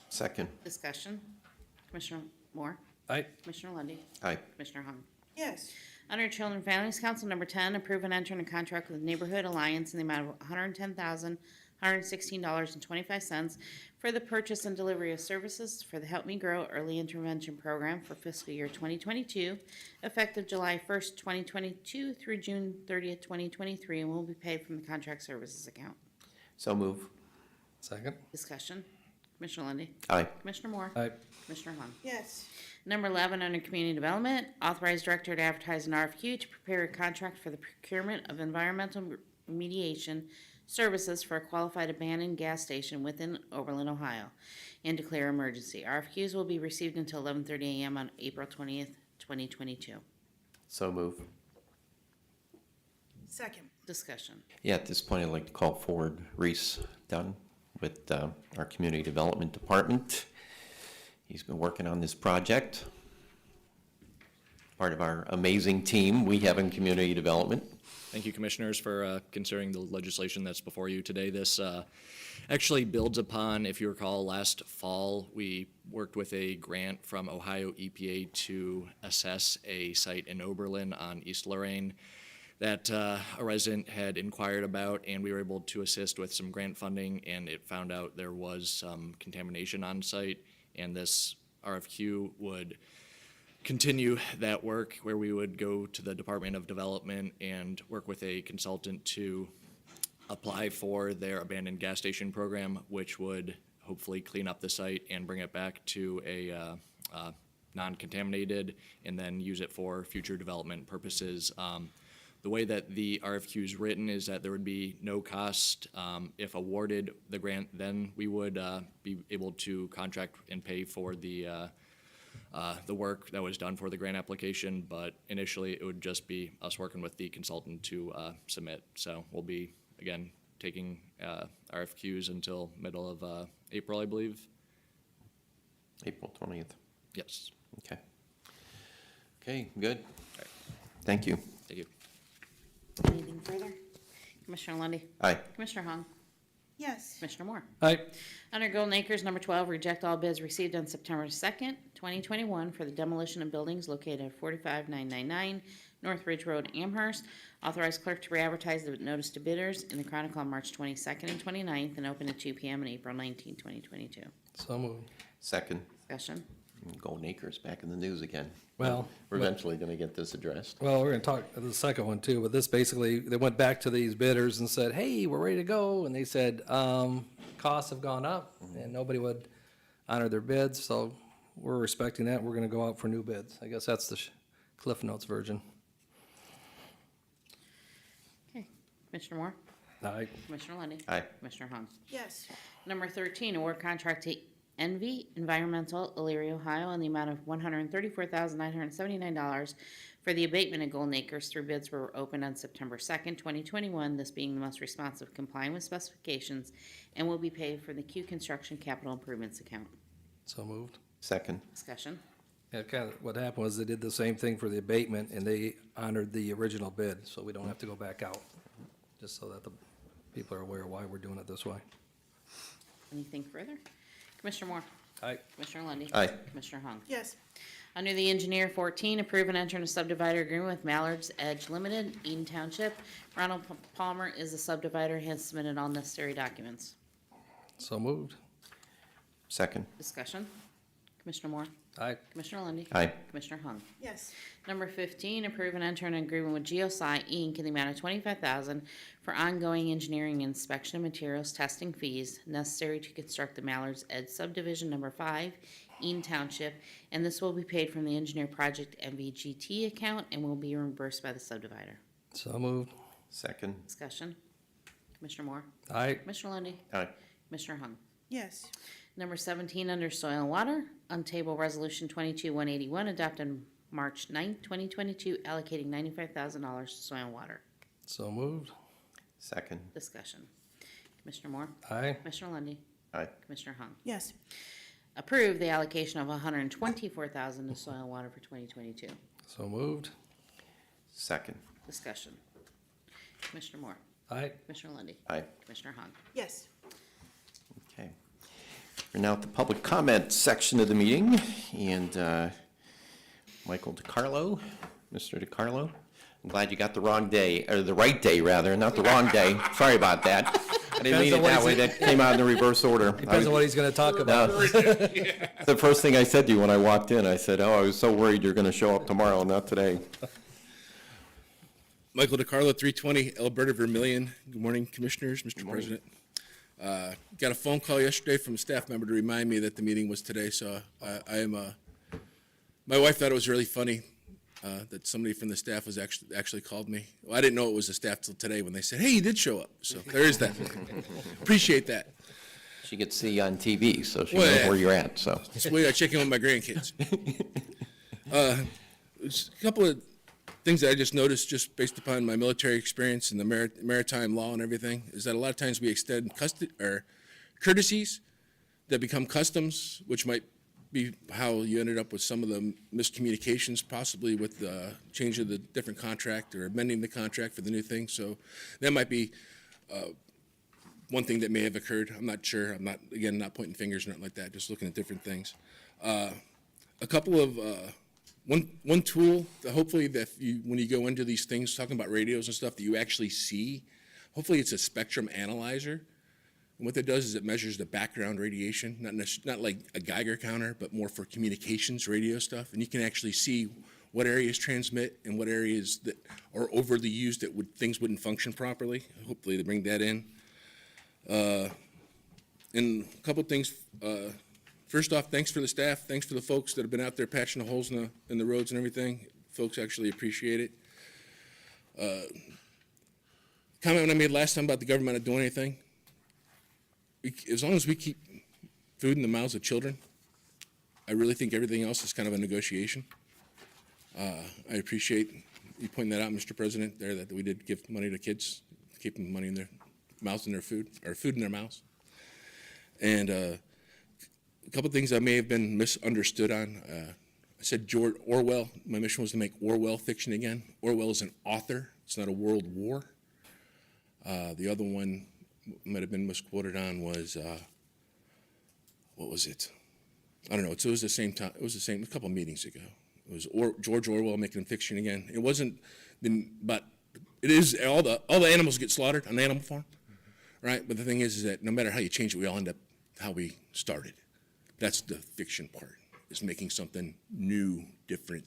Second. Discussion. Commissioner Moore? Aye. Commissioner Lundy, Aye. Commissioner Hung? Yes. Under Children and Families Council, number 10, approve and enter into contract with Neighborhood Alliance in the amount of $110,116.25 for the purchase and delivery of services for the Help Me Grow Early Intervention Program for fiscal year 2022, effective July 1st, 2022 through June 30th, 2023, and will be paid from the contract services account. So move. Second. Discussion. Commissioner Lundy, Aye. Commissioner Moore? Aye. Commissioner Hung? Yes. Number 11, under Community Development, authorize director to advertise an RFQ to prepare a contract for the procurement of environmental remediation services for a qualified abandoned gas station within Oberlin, Ohio, and declare emergency. RFQs will be received until 11:30 a.m. on April 20th, 2022. So move. Second. Discussion. Yeah, at this point, I'd like to call forward Reese Dunn with our Community Development Department. He's been working on this project. Part of our amazing team we have in Community Development. Thank you, Commissioners, for considering the legislation that's before you today. This actually builds upon, if you recall, last fall, we worked with a grant from Ohio EPA to assess a site in Oberlin on East Lorraine that a resident had inquired about, and we were able to assist with some grant funding, and it found out there was some contamination on site, and this RFQ would continue that work where we would go to the Department of Development and work with a consultant to apply for their abandoned gas station program, which would hopefully clean up the site and bring it back to a non-contaminated, and then use it for future development purposes. The way that the RFQ is written is that there would be no cost. If awarded the grant, then we would be able to contract and pay for the work that was done for the grant application, but initially it would just be us working with the consultant to submit. So we'll be, again, taking RFQs until middle of April, I believe. April 20th. Yes. Okay. Okay, good. Thank you. Thank you. Anything further? Commissioner Lundy, Aye. Commissioner Hung? Yes. Commissioner Moore? Aye. Under Golden Acres, number 12, reject all bids received on September 2nd, 2021 for the demolition of buildings located at 45999 North Ridge Road, Amherst. Authorize clerk to re-advertise the notice to bidders in the Chronicle on March 22nd and 29th, and open at 2 p.m. on April 19, 2022. So moved. Second. Discussion. Golden Acres back in the news again. Well, We're eventually going to get this addressed. Well, we're gonna talk the second one too, but this basically, they went back to these bidders and said, hey, we're ready to go, and they said, costs have gone up, and nobody would honor their bids, so we're respecting that, we're gonna go out for new bids. I guess that's the Cliff Notes version. Okay. Commissioner Moore? Aye. Commissioner Lundy, Aye. Commissioner Hung? Yes. Number 13, award contract to Envy Environmental, Elyria, Ohio, in the amount of $134,979 for the abatement of Golden Acres through bids were opened on September 2nd, 2021, this being the most responsive complying with specifications, and will be paid for the Q Construction Capital Improvements account. So moved. Second. Discussion. Yeah, kind of, what happened was they did the same thing for the abatement, and they honored the original bid, so we don't have to go back out, just so that the people are aware why we're doing it this way. Anything further? Commissioner Moore? Aye. Commissioner Lundy. Aye. Commissioner Hung? yes, Under the engineer, 14, approve and enter a subdivider agreement with Mallard's Edge Limited, Eden Township. Ronald Palmer is the subdivider, has submitted all necessary documents. So moved. Second. Discussion. Commissioner Moore? Aye. Commissioner Lundy. Aye. Commissioner Hung? yes, Number 15, approve and enter an agreement with Geosci Inc. in the amount of $25,000 for ongoing engineering inspection materials testing fees necessary to construct the Mallard's Edge subdivision number 5, Eden Township, and this will be paid from the engineer project MVGT account and will be reimbursed by the subdivider. So moved. Second. Discussion. Commissioner Moore? Aye. Commissioner Lundy. Aye. Commissioner Hung? yes, Number 17, under Soil and Water, Untable Resolution 22-181, adopted March 9th, 2022, allocating $95,000 to soil and water. So moved. Second. Discussion. Commissioner Moore? Aye. Commissioner Lundy. Aye. Commissioner Hung? yes, Approve the allocation of $124,000 to soil and water for 2022. So moved. Second. Discussion. Commissioner Moore? Aye. Commissioner Lundy. Aye. Commissioner Hung? yes. Okay. We're now at the public comment section of the meeting, and Michael DiCarlo, Mr. DiCarlo, I'm glad you got the wrong day, or the right day, rather, not the wrong day. Sorry about that. I didn't mean Depends it on what that he's way. in- That came out in the reverse order. Depends on what he's going to talk about. The first thing I said to you when I walked in, I said, oh, I was so worried you're going to show up tomorrow, not today. Michael DiCarlo, 320 Alberta Vermilion. Good morning, Commissioners, Mr. President. Got a phone call yesterday from a staff member to remind me that the meeting was today, so my wife thought it was really funny that somebody from the staff was actually called me. Well, I didn't know it was the staff till today when they said, hey, you did show up, so there is that. Appreciate that. She gets to see you on TV, so she Well, knows yeah. where you're at, so. That's the way I check in with my grandkids. There's a couple of things that I just noticed, just based upon my military experience and the maritime law and everything, is that a lot of times we extend courtesies that become customs, which might be how you ended up with some of the miscommunications, possibly with the change of the different contract or amending the contract for the new thing. So that might be one thing that may have occurred. I'm not sure. I'm not, again, not pointing fingers or nothing like that, just looking at different things. A couple of, one tool that hopefully that you, when you go into these things, talking about radios and stuff, that you actually see, hopefully it's a spectrum analyzer. And what that does is it measures the background radiation, not like a Geiger counter, but more for communications radio stuff. And you can actually see what areas transmit and what areas that are overly used that things wouldn't function properly. Hopefully they bring that in. And a couple of things. First off, thanks for the staff. Thanks for the folks that have been out there patching the holes in the roads and everything. Folks actually appreciate it. Comment I made last time about the government not doing anything. As long as we keep food in the mouths of children, I really think everything else is kind of a negotiation. I appreciate you pointing that out, Mr. President, there, that we did give money to kids, keeping money in their mouths and their food, or food in their mouths. And a couple things I may have been misunderstood on. I said George Orwell, my mission was to make Orwell fiction again. Orwell is an author, it's not a world war. The other one might have been misquoted on was, what was it? I don't know, it was the same time, it was the same, a couple meetings ago. It was George Orwell making fiction again. It wasn't, but it is, all the animals get slaughtered on the animal farm, right? But the thing is that no matter how you change it, we all end up how we started. That's the fiction part, is making something new, different,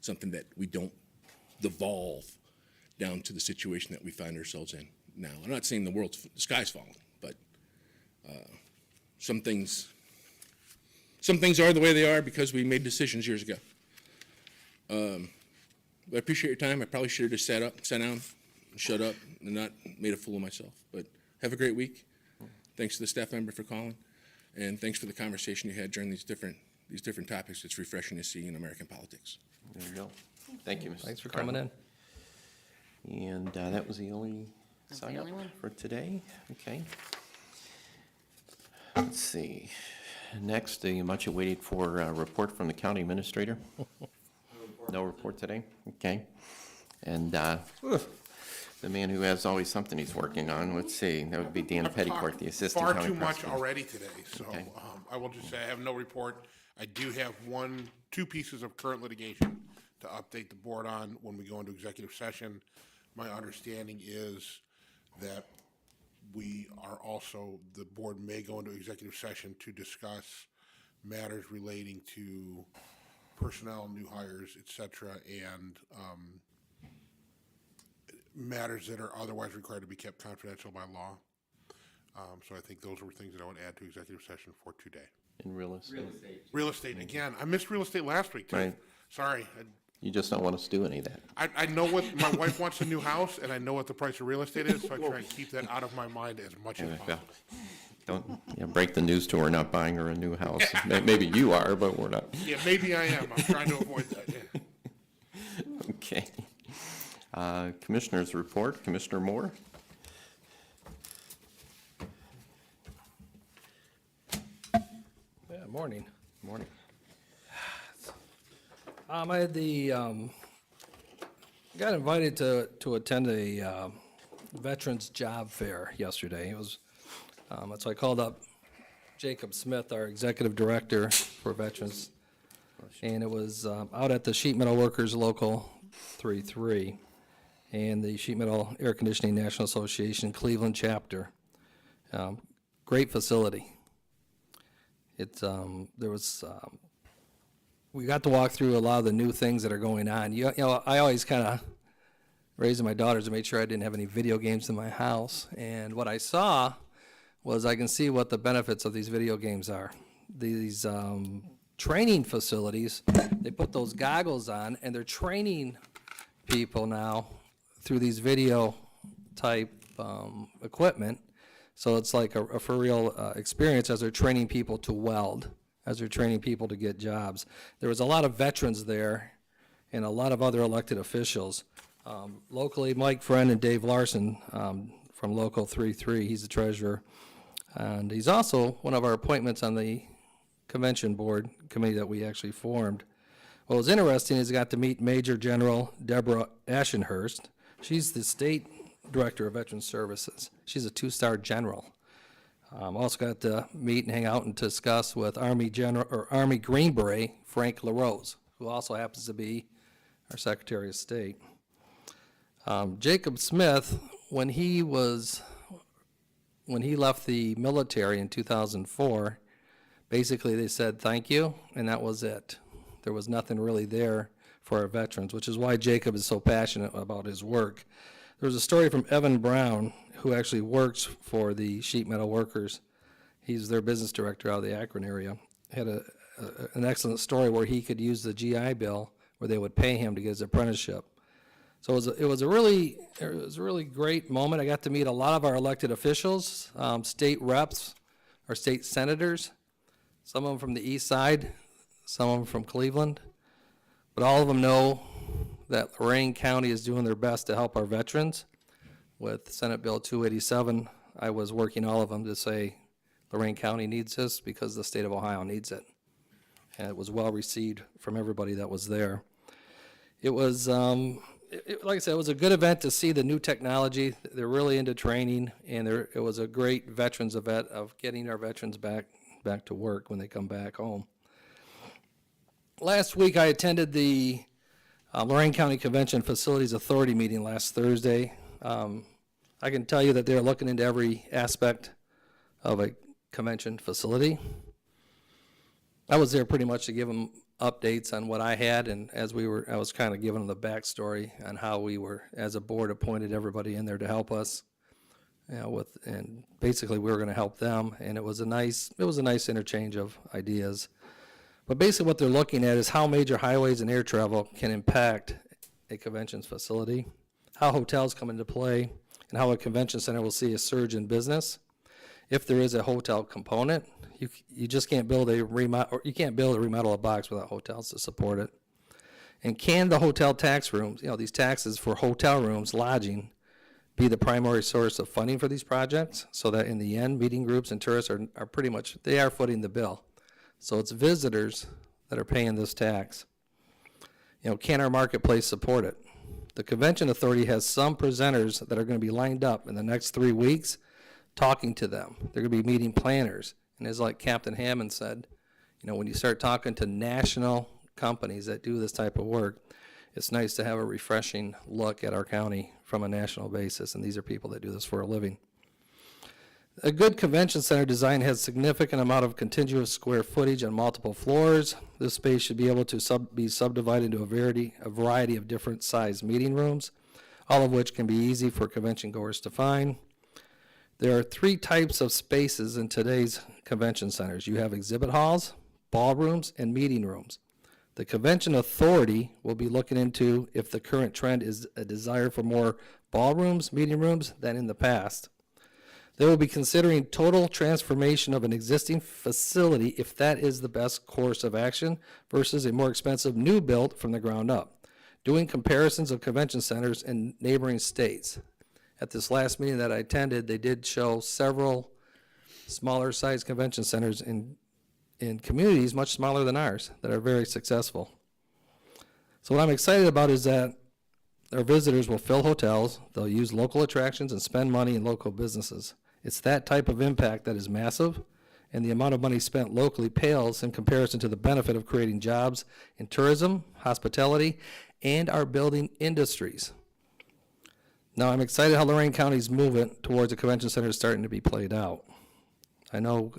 something that we don't devolve down to the situation that we find ourselves in now. I'm not saying the sky's falling, but some things are the way they are because we made decisions years ago. But I appreciate your time. I probably should have just sat down, shut up, and not made a fool of myself. But have a great week. Thanks to the staff member for calling. And thanks for the conversation you had during these different topics. It's refreshing to see in American politics. There you go. Thank you, Mr. Thanks for coming in. And that was the only That's the sign up only one. for today? Okay. Let's see. Next, the much awaited for report from the county administrator. No report today? Okay. And the man who has always something he's working on, let's see, that would be Dan I've Petticourt, talked the assistant far county too much prosecutor. already today, so Okay. I will just say I have no report. I do have two pieces of current litigation to update the board on when we go into executive session. My understanding is that the board may go into executive session to discuss matters relating to personnel, new hires, et cetera, and matters that are otherwise required to be kept confidential by law. So I think those were things that I would add to executive session for today. In real estate. Real estate, again, I missed real estate last week, too. Right. Sorry. You just don't want us to do any of that. I know what, my wife wants a new house, and I know what the price of real estate is, so I try and keep that out of my mind as much as Yeah. possible. Don't break the news to her, not buying her a new house. Maybe you are, but we're not. Yeah, maybe I am. I'm trying to avoid that, yeah. Okay. Commissioners report, Commissioner Moore? Yeah, morning. Morning. I had got invited to attend a Veterans Job Fair yesterday. It was, so I called up Jacob Smith, our Executive Director for Veterans, and it was out at the Sheet Metal Workers Local 33 and the Sheet Metal Air Conditioning National Association Cleveland Chapter. Great facility. We got to walk through a lot of the new things that are going on. You know, I always kind of raising my daughters to make sure I didn't have any video games in my house. And what I saw was I can see what the benefits of these video games are. These training facilities, they put those goggles on and they're training people now through these video type equipment. So it's like a for real experience as they're training people to weld, as they're training people to get jobs. There was a lot of veterans there and a lot of other elected officials. Locally, Mike Friend and Dave Larson from Local 33, he's the treasurer. And he's also one of our appointments on the convention board committee that we actually formed. What was interesting is I got to meet Major General Deborah Ashenhurst. She's the state director of Veterans Services. She's a 2-star general. Also got to meet and hang out and discuss with Army Green Beret Frank LaRose, who also happens to be our Secretary of State. Jacob Smith, when he left the military in 2004, basically they said thank you, and that was it. There was nothing really there for our veterans, which is why Jacob is so passionate about his work. There was a story from Evan Brown, who actually works for the sheet metal workers. He's their business director out of the Akron area. Had an excellent story where he could use the GI Bill, where they would pay him to get his apprenticeship. So it was a really great moment. I got to meet a lot of our elected officials, state reps, our state senators, some of them from the east side, some of them from Cleveland. But all of them know that Lorraine County is doing their best to help our veterans. With Senate Bill 287, I was working all of them to say Lorraine County needs this because the state of Ohio needs it. And it was well received from everybody that was there. It was, like I said, it was a good event to see the new technology. They're really into training, and it was a great veterans event of getting our veterans back to work when they come back home. Last week, I attended the Lorraine County Convention Facilities Authority meeting last Thursday. I can tell you that they're looking into every aspect of a convention facility. I was there pretty much to give them updates on what I had, and I was kind of giving them the backstory on how we were, as a board, appointed everybody in there to help us, and basically we were going to help them, and it was a nice interchange of ideas. But basically what they're looking at is how major highways and air travel can impact a conventions facility, how hotels come into play, and how a convention center will see a surge in business. if there is a hotel component. You just can't build a remodel a box without hotels to support it. And can the hotel tax rooms, these taxes for hotel rooms, lodging, be the primary source of funding for these projects, so that in the end, meeting groups and tourists are pretty much, they are footing the bill. So it's visitors that are paying this tax. Can our marketplace support it? The Convention Authority has some presenters that are going to be lined up in the next 3 weeks talking to them. They're going to be meeting planners. And as like Captain Hammond said, when you start talking to national companies that do this type of work, it's nice to have a refreshing look at our county from a national basis, and these are people that do this for a living. A good convention center design has significant amount of contiguous square footage on multiple floors. This space should be able to be subdivided into a variety of different size meeting rooms, all of which can be easy for convention goers to find. There are 3 types of spaces in today's convention centers. You have exhibit halls, ballrooms, and meeting rooms. The Convention Authority will be looking into if the current trend is a desire for more ballrooms, meeting rooms than in the past. They will be considering total transformation of an existing facility if that is the best course of action versus a more expensive new build from the ground up. Doing comparisons of convention centers in neighboring states. At this last meeting that I attended, they did show several smaller sized convention centers in communities much smaller than ours that are very successful. So what I'm excited about is that our visitors will fill hotels, they'll use local attractions and spend money in local businesses. It's that type of impact that is massive, and the amount of money spent locally pales in comparison to the benefit of creating jobs in tourism, hospitality, and our building industries. Now, I'm excited how Lorraine County's movement towards a convention center is starting to be played out. I know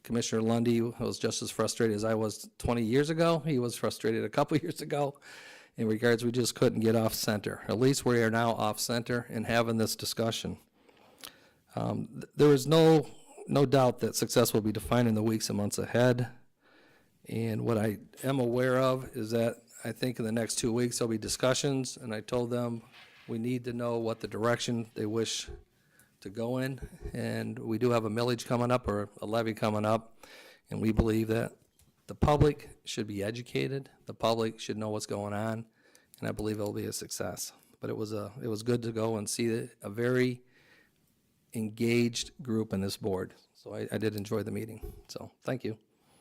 Commissioner Lundy was just as frustrated as I was 20 years ago. He was frustrated a couple years ago in regards we just couldn't get off center. At least we are now off center and having this discussion. There is no doubt that success will be defined in the weeks and months ahead. And what I am aware of is that I think in the next 2 weeks there'll be discussions, and I told them we need to know what the direction they wish to go in. And we do have a millage coming up, or a levy coming up, and we believe that the public should be educated, the public should know what's going on, and I believe it'll be a success. But it was good to go and see a very engaged group in this board. So I did enjoy the meeting. So thank you.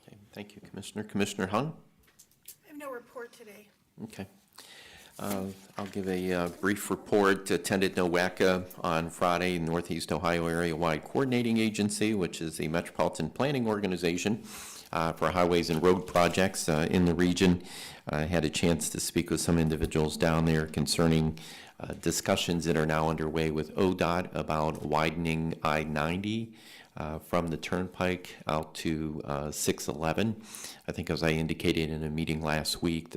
Okay, thank you, Commissioner. Commissioner Hung? I have no report today. Okay. I'll give a brief report. Attended NOACA on Friday, Northeast Ohio Area Wide Coordinating Agency, which is a metropolitan planning organization for highways and road projects in the region. I had a chance to speak with some individuals down there concerning discussions that are now underway with ODOT about widening I-90 from the Turnpike out to 611. I think as I indicated in a meeting last week,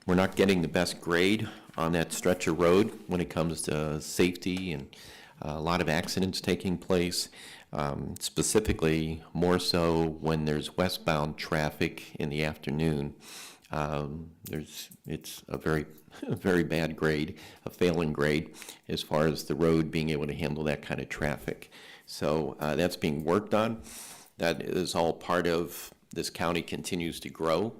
we're not getting the best grade on that stretch of road when it comes to safety, and a lot of accidents taking place, specifically more so when there's westbound traffic in the afternoon. It's a very bad grade, a failing grade, as far as the road being able to handle that kind of traffic. So that's being worked on. That is all part of this county continues to grow.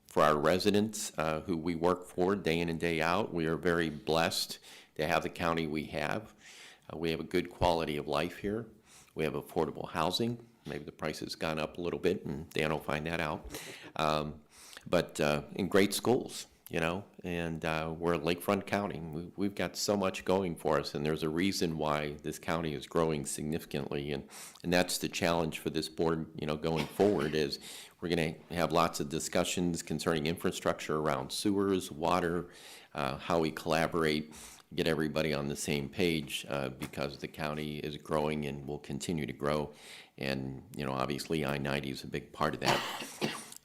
For our residents who we work for day in and day out, we are very blessed to have the county we have. We have a good quality of life here. We have affordable housing. Maybe the price has gone up a little bit, and Dan will find that out. But in great schools, and we're a lakefront county. We've got so much going for us, and there's a reason why this county is growing significantly, and that's the challenge for this board, going forward, is we're going to have lots of discussions concerning infrastructure around sewers, water, how we collaborate, get everybody on the same page, because the county is growing and will continue to grow, and obviously I-90 is a big part of that.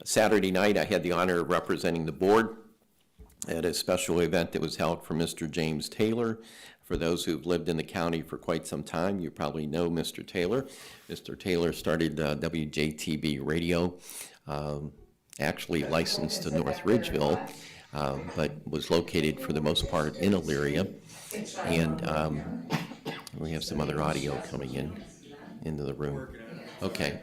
Saturday night, I had the honor of representing the board at a special event that was held for Mr. James Taylor. For those who've lived in the county for quite some time, you probably know Mr. Taylor. Mr. Taylor started WJTB Radio, actually licensed to North Ridgeville, but was located for the most part in Elyria. And We have some other audio coming into the room. Okay.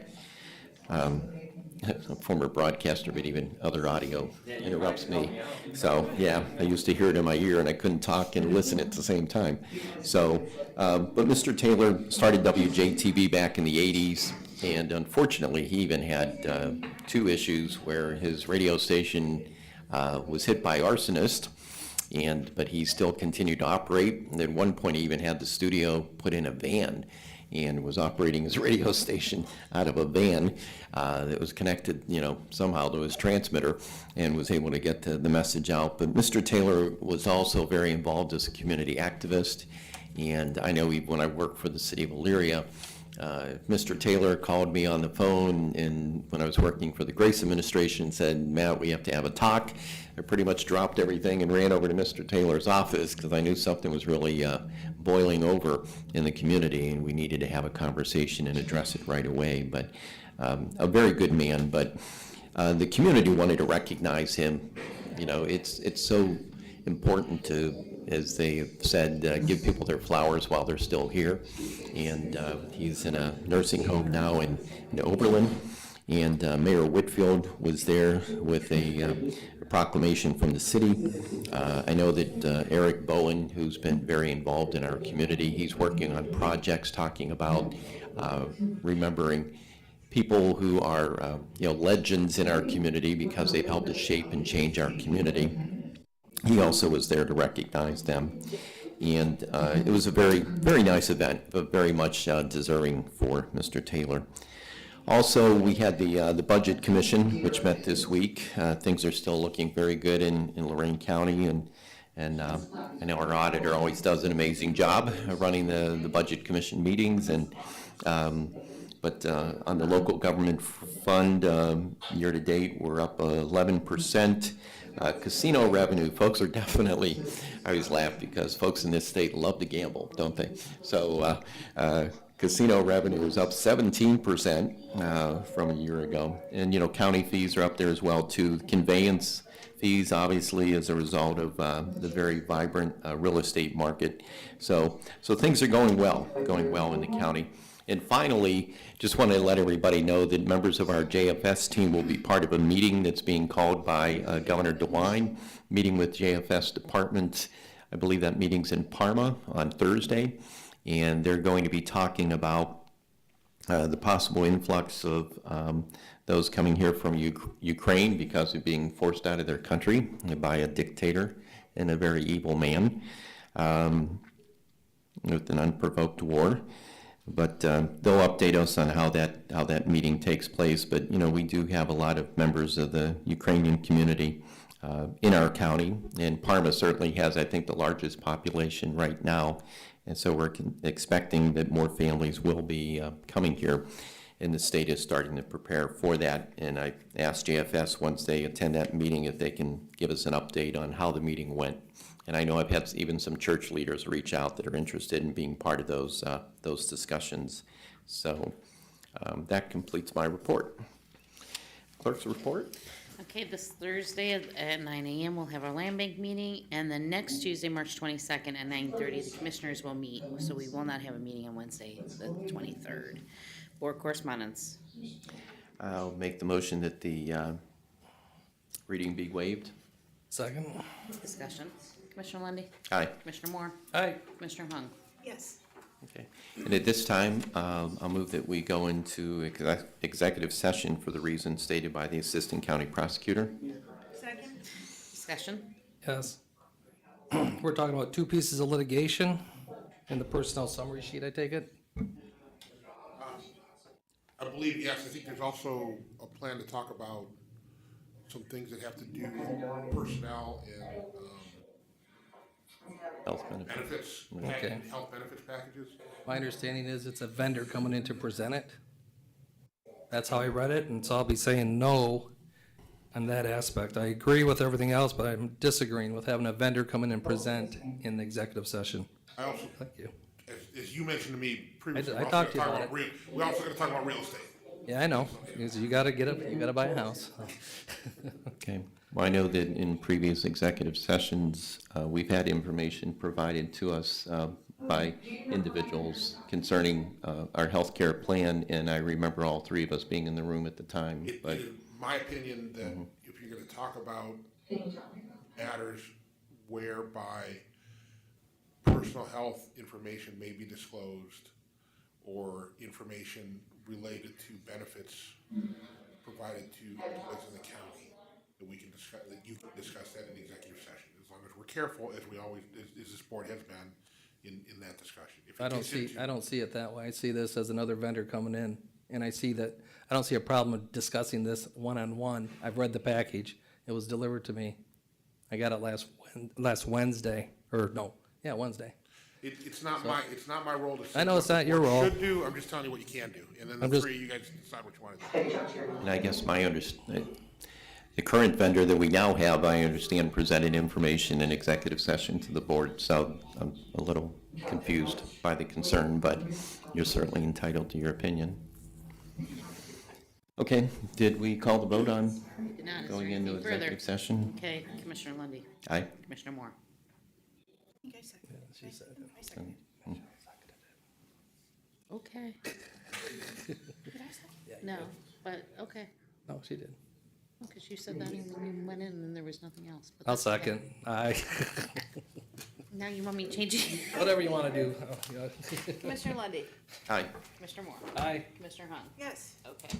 A former broadcaster, but even other audio interrupts me. So, yeah, I used to hear it in my ear, and I couldn't talk and listen at the same time. So, but Mr. Taylor started WJTV back in the 80s, and unfortunately, he even had 2 issues where his radio station was hit by arsonists, but he still continued to operate. And at one point, he even had the studio put in a van and was operating his radio station out of a van that was connected, somehow to his transmitter, and was able to get the message out. But Mr. Taylor was also very involved as a community activist, and I know when I worked for the city of Elyria, Mr. Taylor called me on the phone, and when I was working for the Grace administration, said, "Matt, we have to have a talk." I pretty much dropped everything and ran over to Mr. Taylor's office because I knew something was really boiling over in the community, and we needed to have a conversation and address it right away. But a very good man, but the community wanted to recognize him. It's so important to, as they have said, give people their flowers while they're still here. And he's in a nursing home now in Oberlin. And Mayor Whitfield was there with a proclamation from the city. I know that Eric Bowen, who's been very involved in our community, he's working on projects talking about remembering people who are legends in our community because they've helped to shape and change our community. He also was there to recognize them. And it was a very, very nice event, but very much deserving for Mr. Taylor. Also, we had the Budget Commission, which met this week. Things are still looking very good in Lorraine County, and I know our auditor always does an amazing job running the Budget Commission meetings. But on the local government fund, year to date, we're up 11%. Casino revenue, folks are definitely, I always laugh because folks in this state love to gamble, don't they? So casino revenue is up 17% from a year ago. And, county fees are up there as well, too. Conveyance fees, obviously, as a result of the very vibrant real estate market. So things are going well in the county. And finally, just want to let everybody know that members of our JFS team will be part of a meeting that's being called by Governor DeWine, meeting with JFS departments. I believe that meeting's in Parma on Thursday, and they're going to be talking about the possible influx of those coming here from Ukraine because of being forced out of their country by a dictator and a very evil man with an unprovoked war. But they'll update us on how that meeting takes place. But, we do have a lot of members of the Ukrainian community in our county. And Parma certainly has, I think, the largest population right now. And so we're expecting that more families will be coming here. And the state is starting to prepare for that. And I asked JFS once they attend that meeting if they can give us an update on how the meeting went. And I know I've had even some church leaders reach out that are interested in being part of those discussions. So that completes my report. Clerk's report. Okay, this Thursday at 9 a.m. we'll have our land bank meeting, and then next Tuesday, March 22nd at 9:30, the commissioners will meet. So we will not have a meeting on Wednesday, the 23rd. Board correspondence. I'll make the motion that the reading be waived. Second? Discussion. Commissioner Lundy, Aye. Commissioner Moore, Aye. Commissioner Hung. Yes. Okay. And at this time, I'll move that we go into executive session for the reasons stated by the Assistant County Prosecutor. Second? Discussion. Yes. We're talking about 2 pieces of litigation in the personnel summary sheet, I take it? I believe, yes, I think there's also a plan to talk about some things that have to do with personnel and Health benefits. benefits, Okay. health benefits packages. My understanding is it's a vendor coming in to present it. That's how I read it, and so I'll be saying no on that aspect. I agree with everything else, but I'm disagreeing with having a vendor come in and present in the executive session. I also, Thank you. as you mentioned to me previously, I we're also talked to gonna you talk about about we're also gonna talk about real estate. Yeah, I know, because you gotta get it, you gotta buy a house. Okay. Well, I know that in previous executive sessions, we've had information provided to us by individuals concerning our healthcare plan, and I remember all three of us being in the room at the time, It but is my opinion that if you're gonna talk about matters whereby personal health information may be disclosed or information related to benefits provided to employees in the county, that we can discuss, that you can discuss that in executive session, as long as we're careful, as we always, as this board has been in that discussion. If it gets into- I don't see it that way. I see this as another vendor coming in, and I don't see a problem with discussing this one-on-one. I've read the package. It was delivered to me. I got it last Wednesday, Wednesday. It's not my role to. I know say it's what not your the board role. Should do, I'm just telling you what you can do, and then I'm the just- three, you guys decide what you wanna do. and I guess the current vendor that we now have, I understand, presented information in executive session to the board, so I'm a little confused by the concern, but you're certainly entitled to your opinion. Okay, did we call the vote on Did not. Is there going into anything further? executive session? Okay, Commissioner Lundy, Aye. Commissioner Moore. I think I seconded. She said it. I seconded. Okay. Did I second? No, but, okay. No, she did. Because you said that and then you went in and there was nothing else. But I'll that's okay. second. Aye. Now you want me to change it? Whatever you want to do. Oh, yeah. Commissioner Lundy, Aye. Commissioner Moore, Aye. Commissioner Hung. Yes. Okay.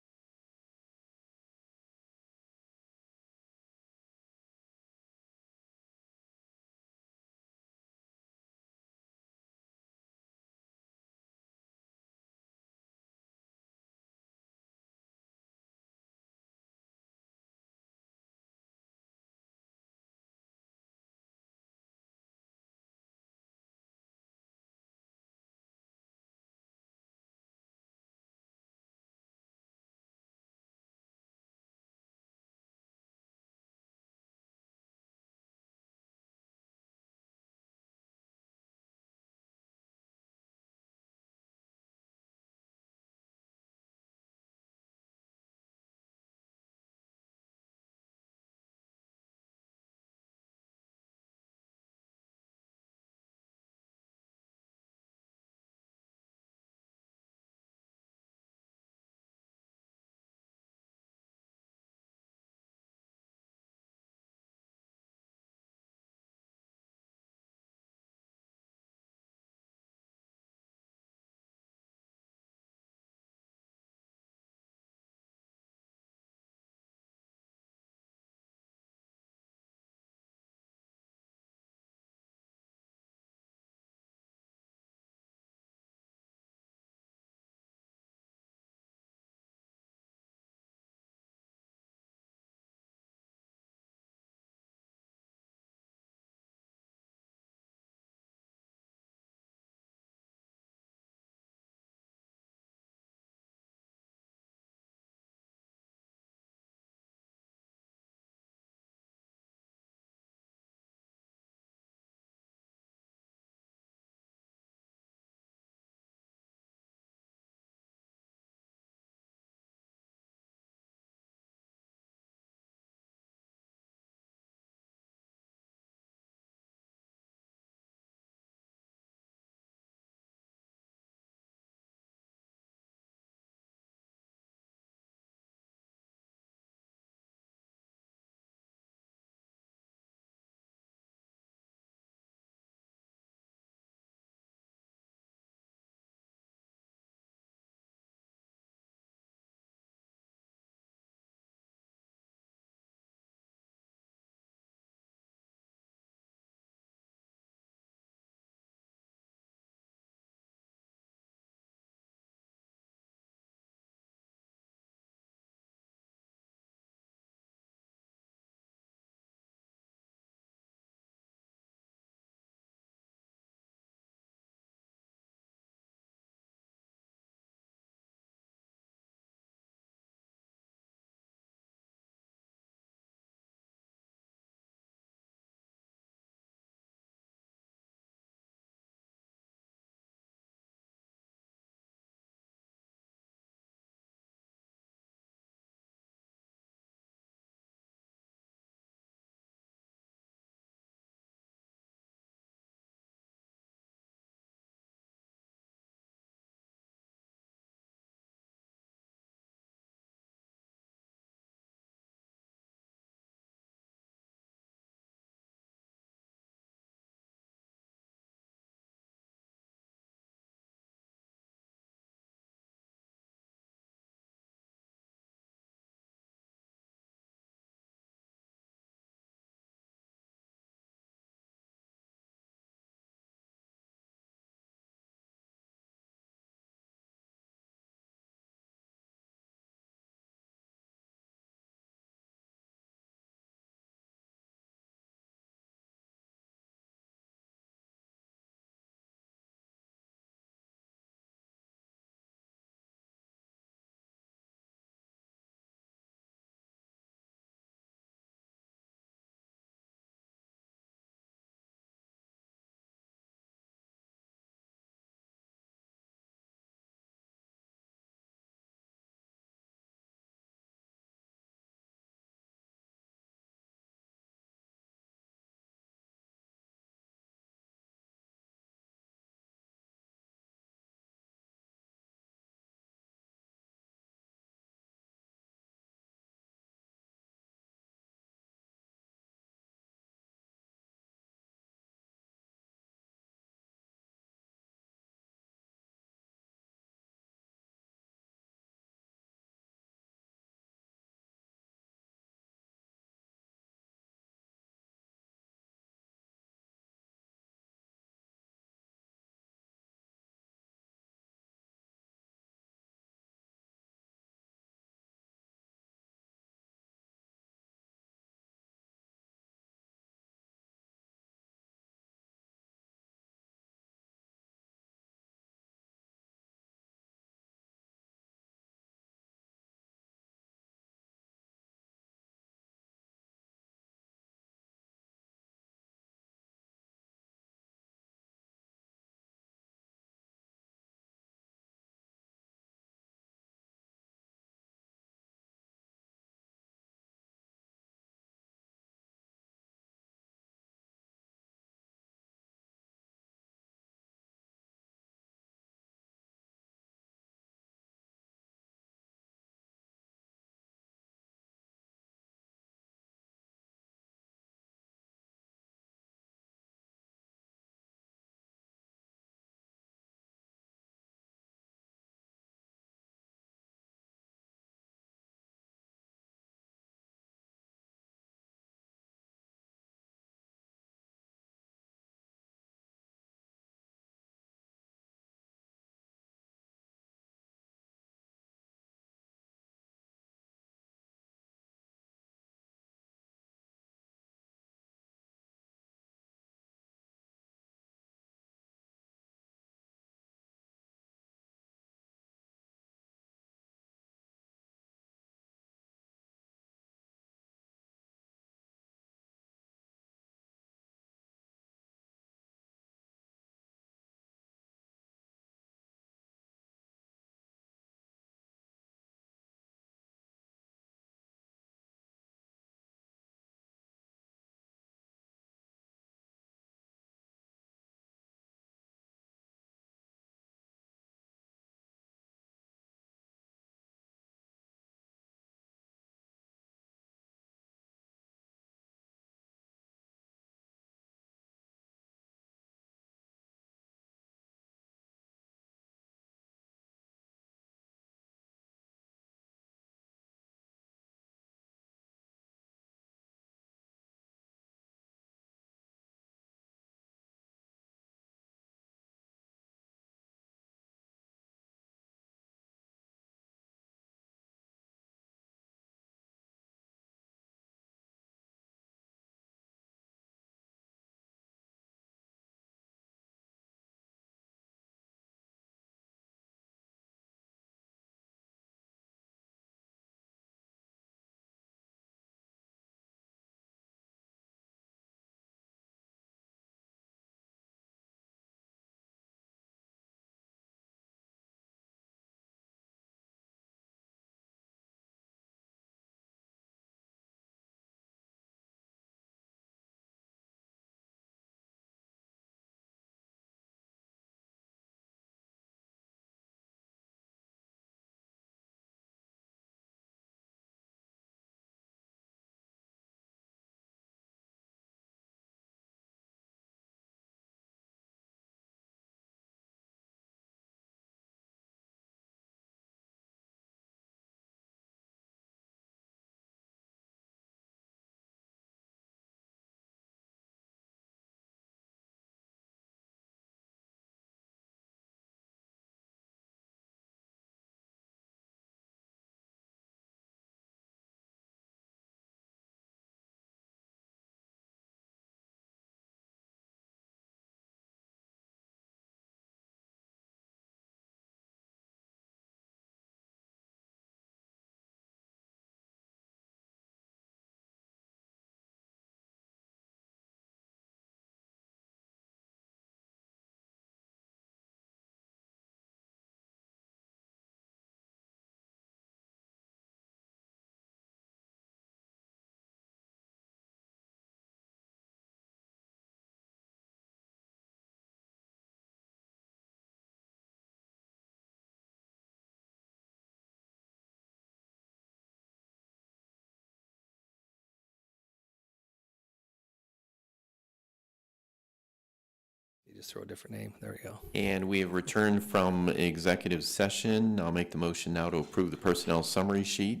just throw a different name. There we go. And we have returned from executive session. I'll make the motion now to approve the personnel summary sheet.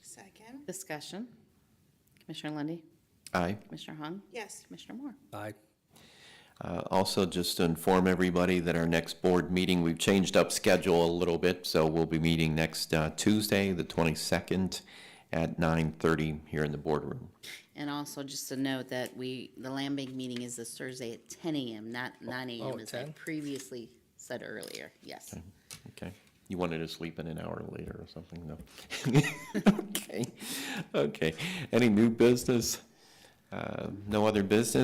Second. Discussion. Commissioner Lundy, Aye. Commissioner Hung, Yes. Commissioner Moore. Aye. Also, just to inform everybody that our next board meeting, we've changed up schedule a little bit, so we'll be meeting next Tuesday, the 22nd, at 9:30 here in the boardroom. And also just to note that the land bank meeting is this Thursday at 10 a.m., not 9 a.m. at as I 10? previously said earlier. Yes. Okay. You wanted to sleep in an hour later or something, no? Okay. Okay. Any new business? No other business?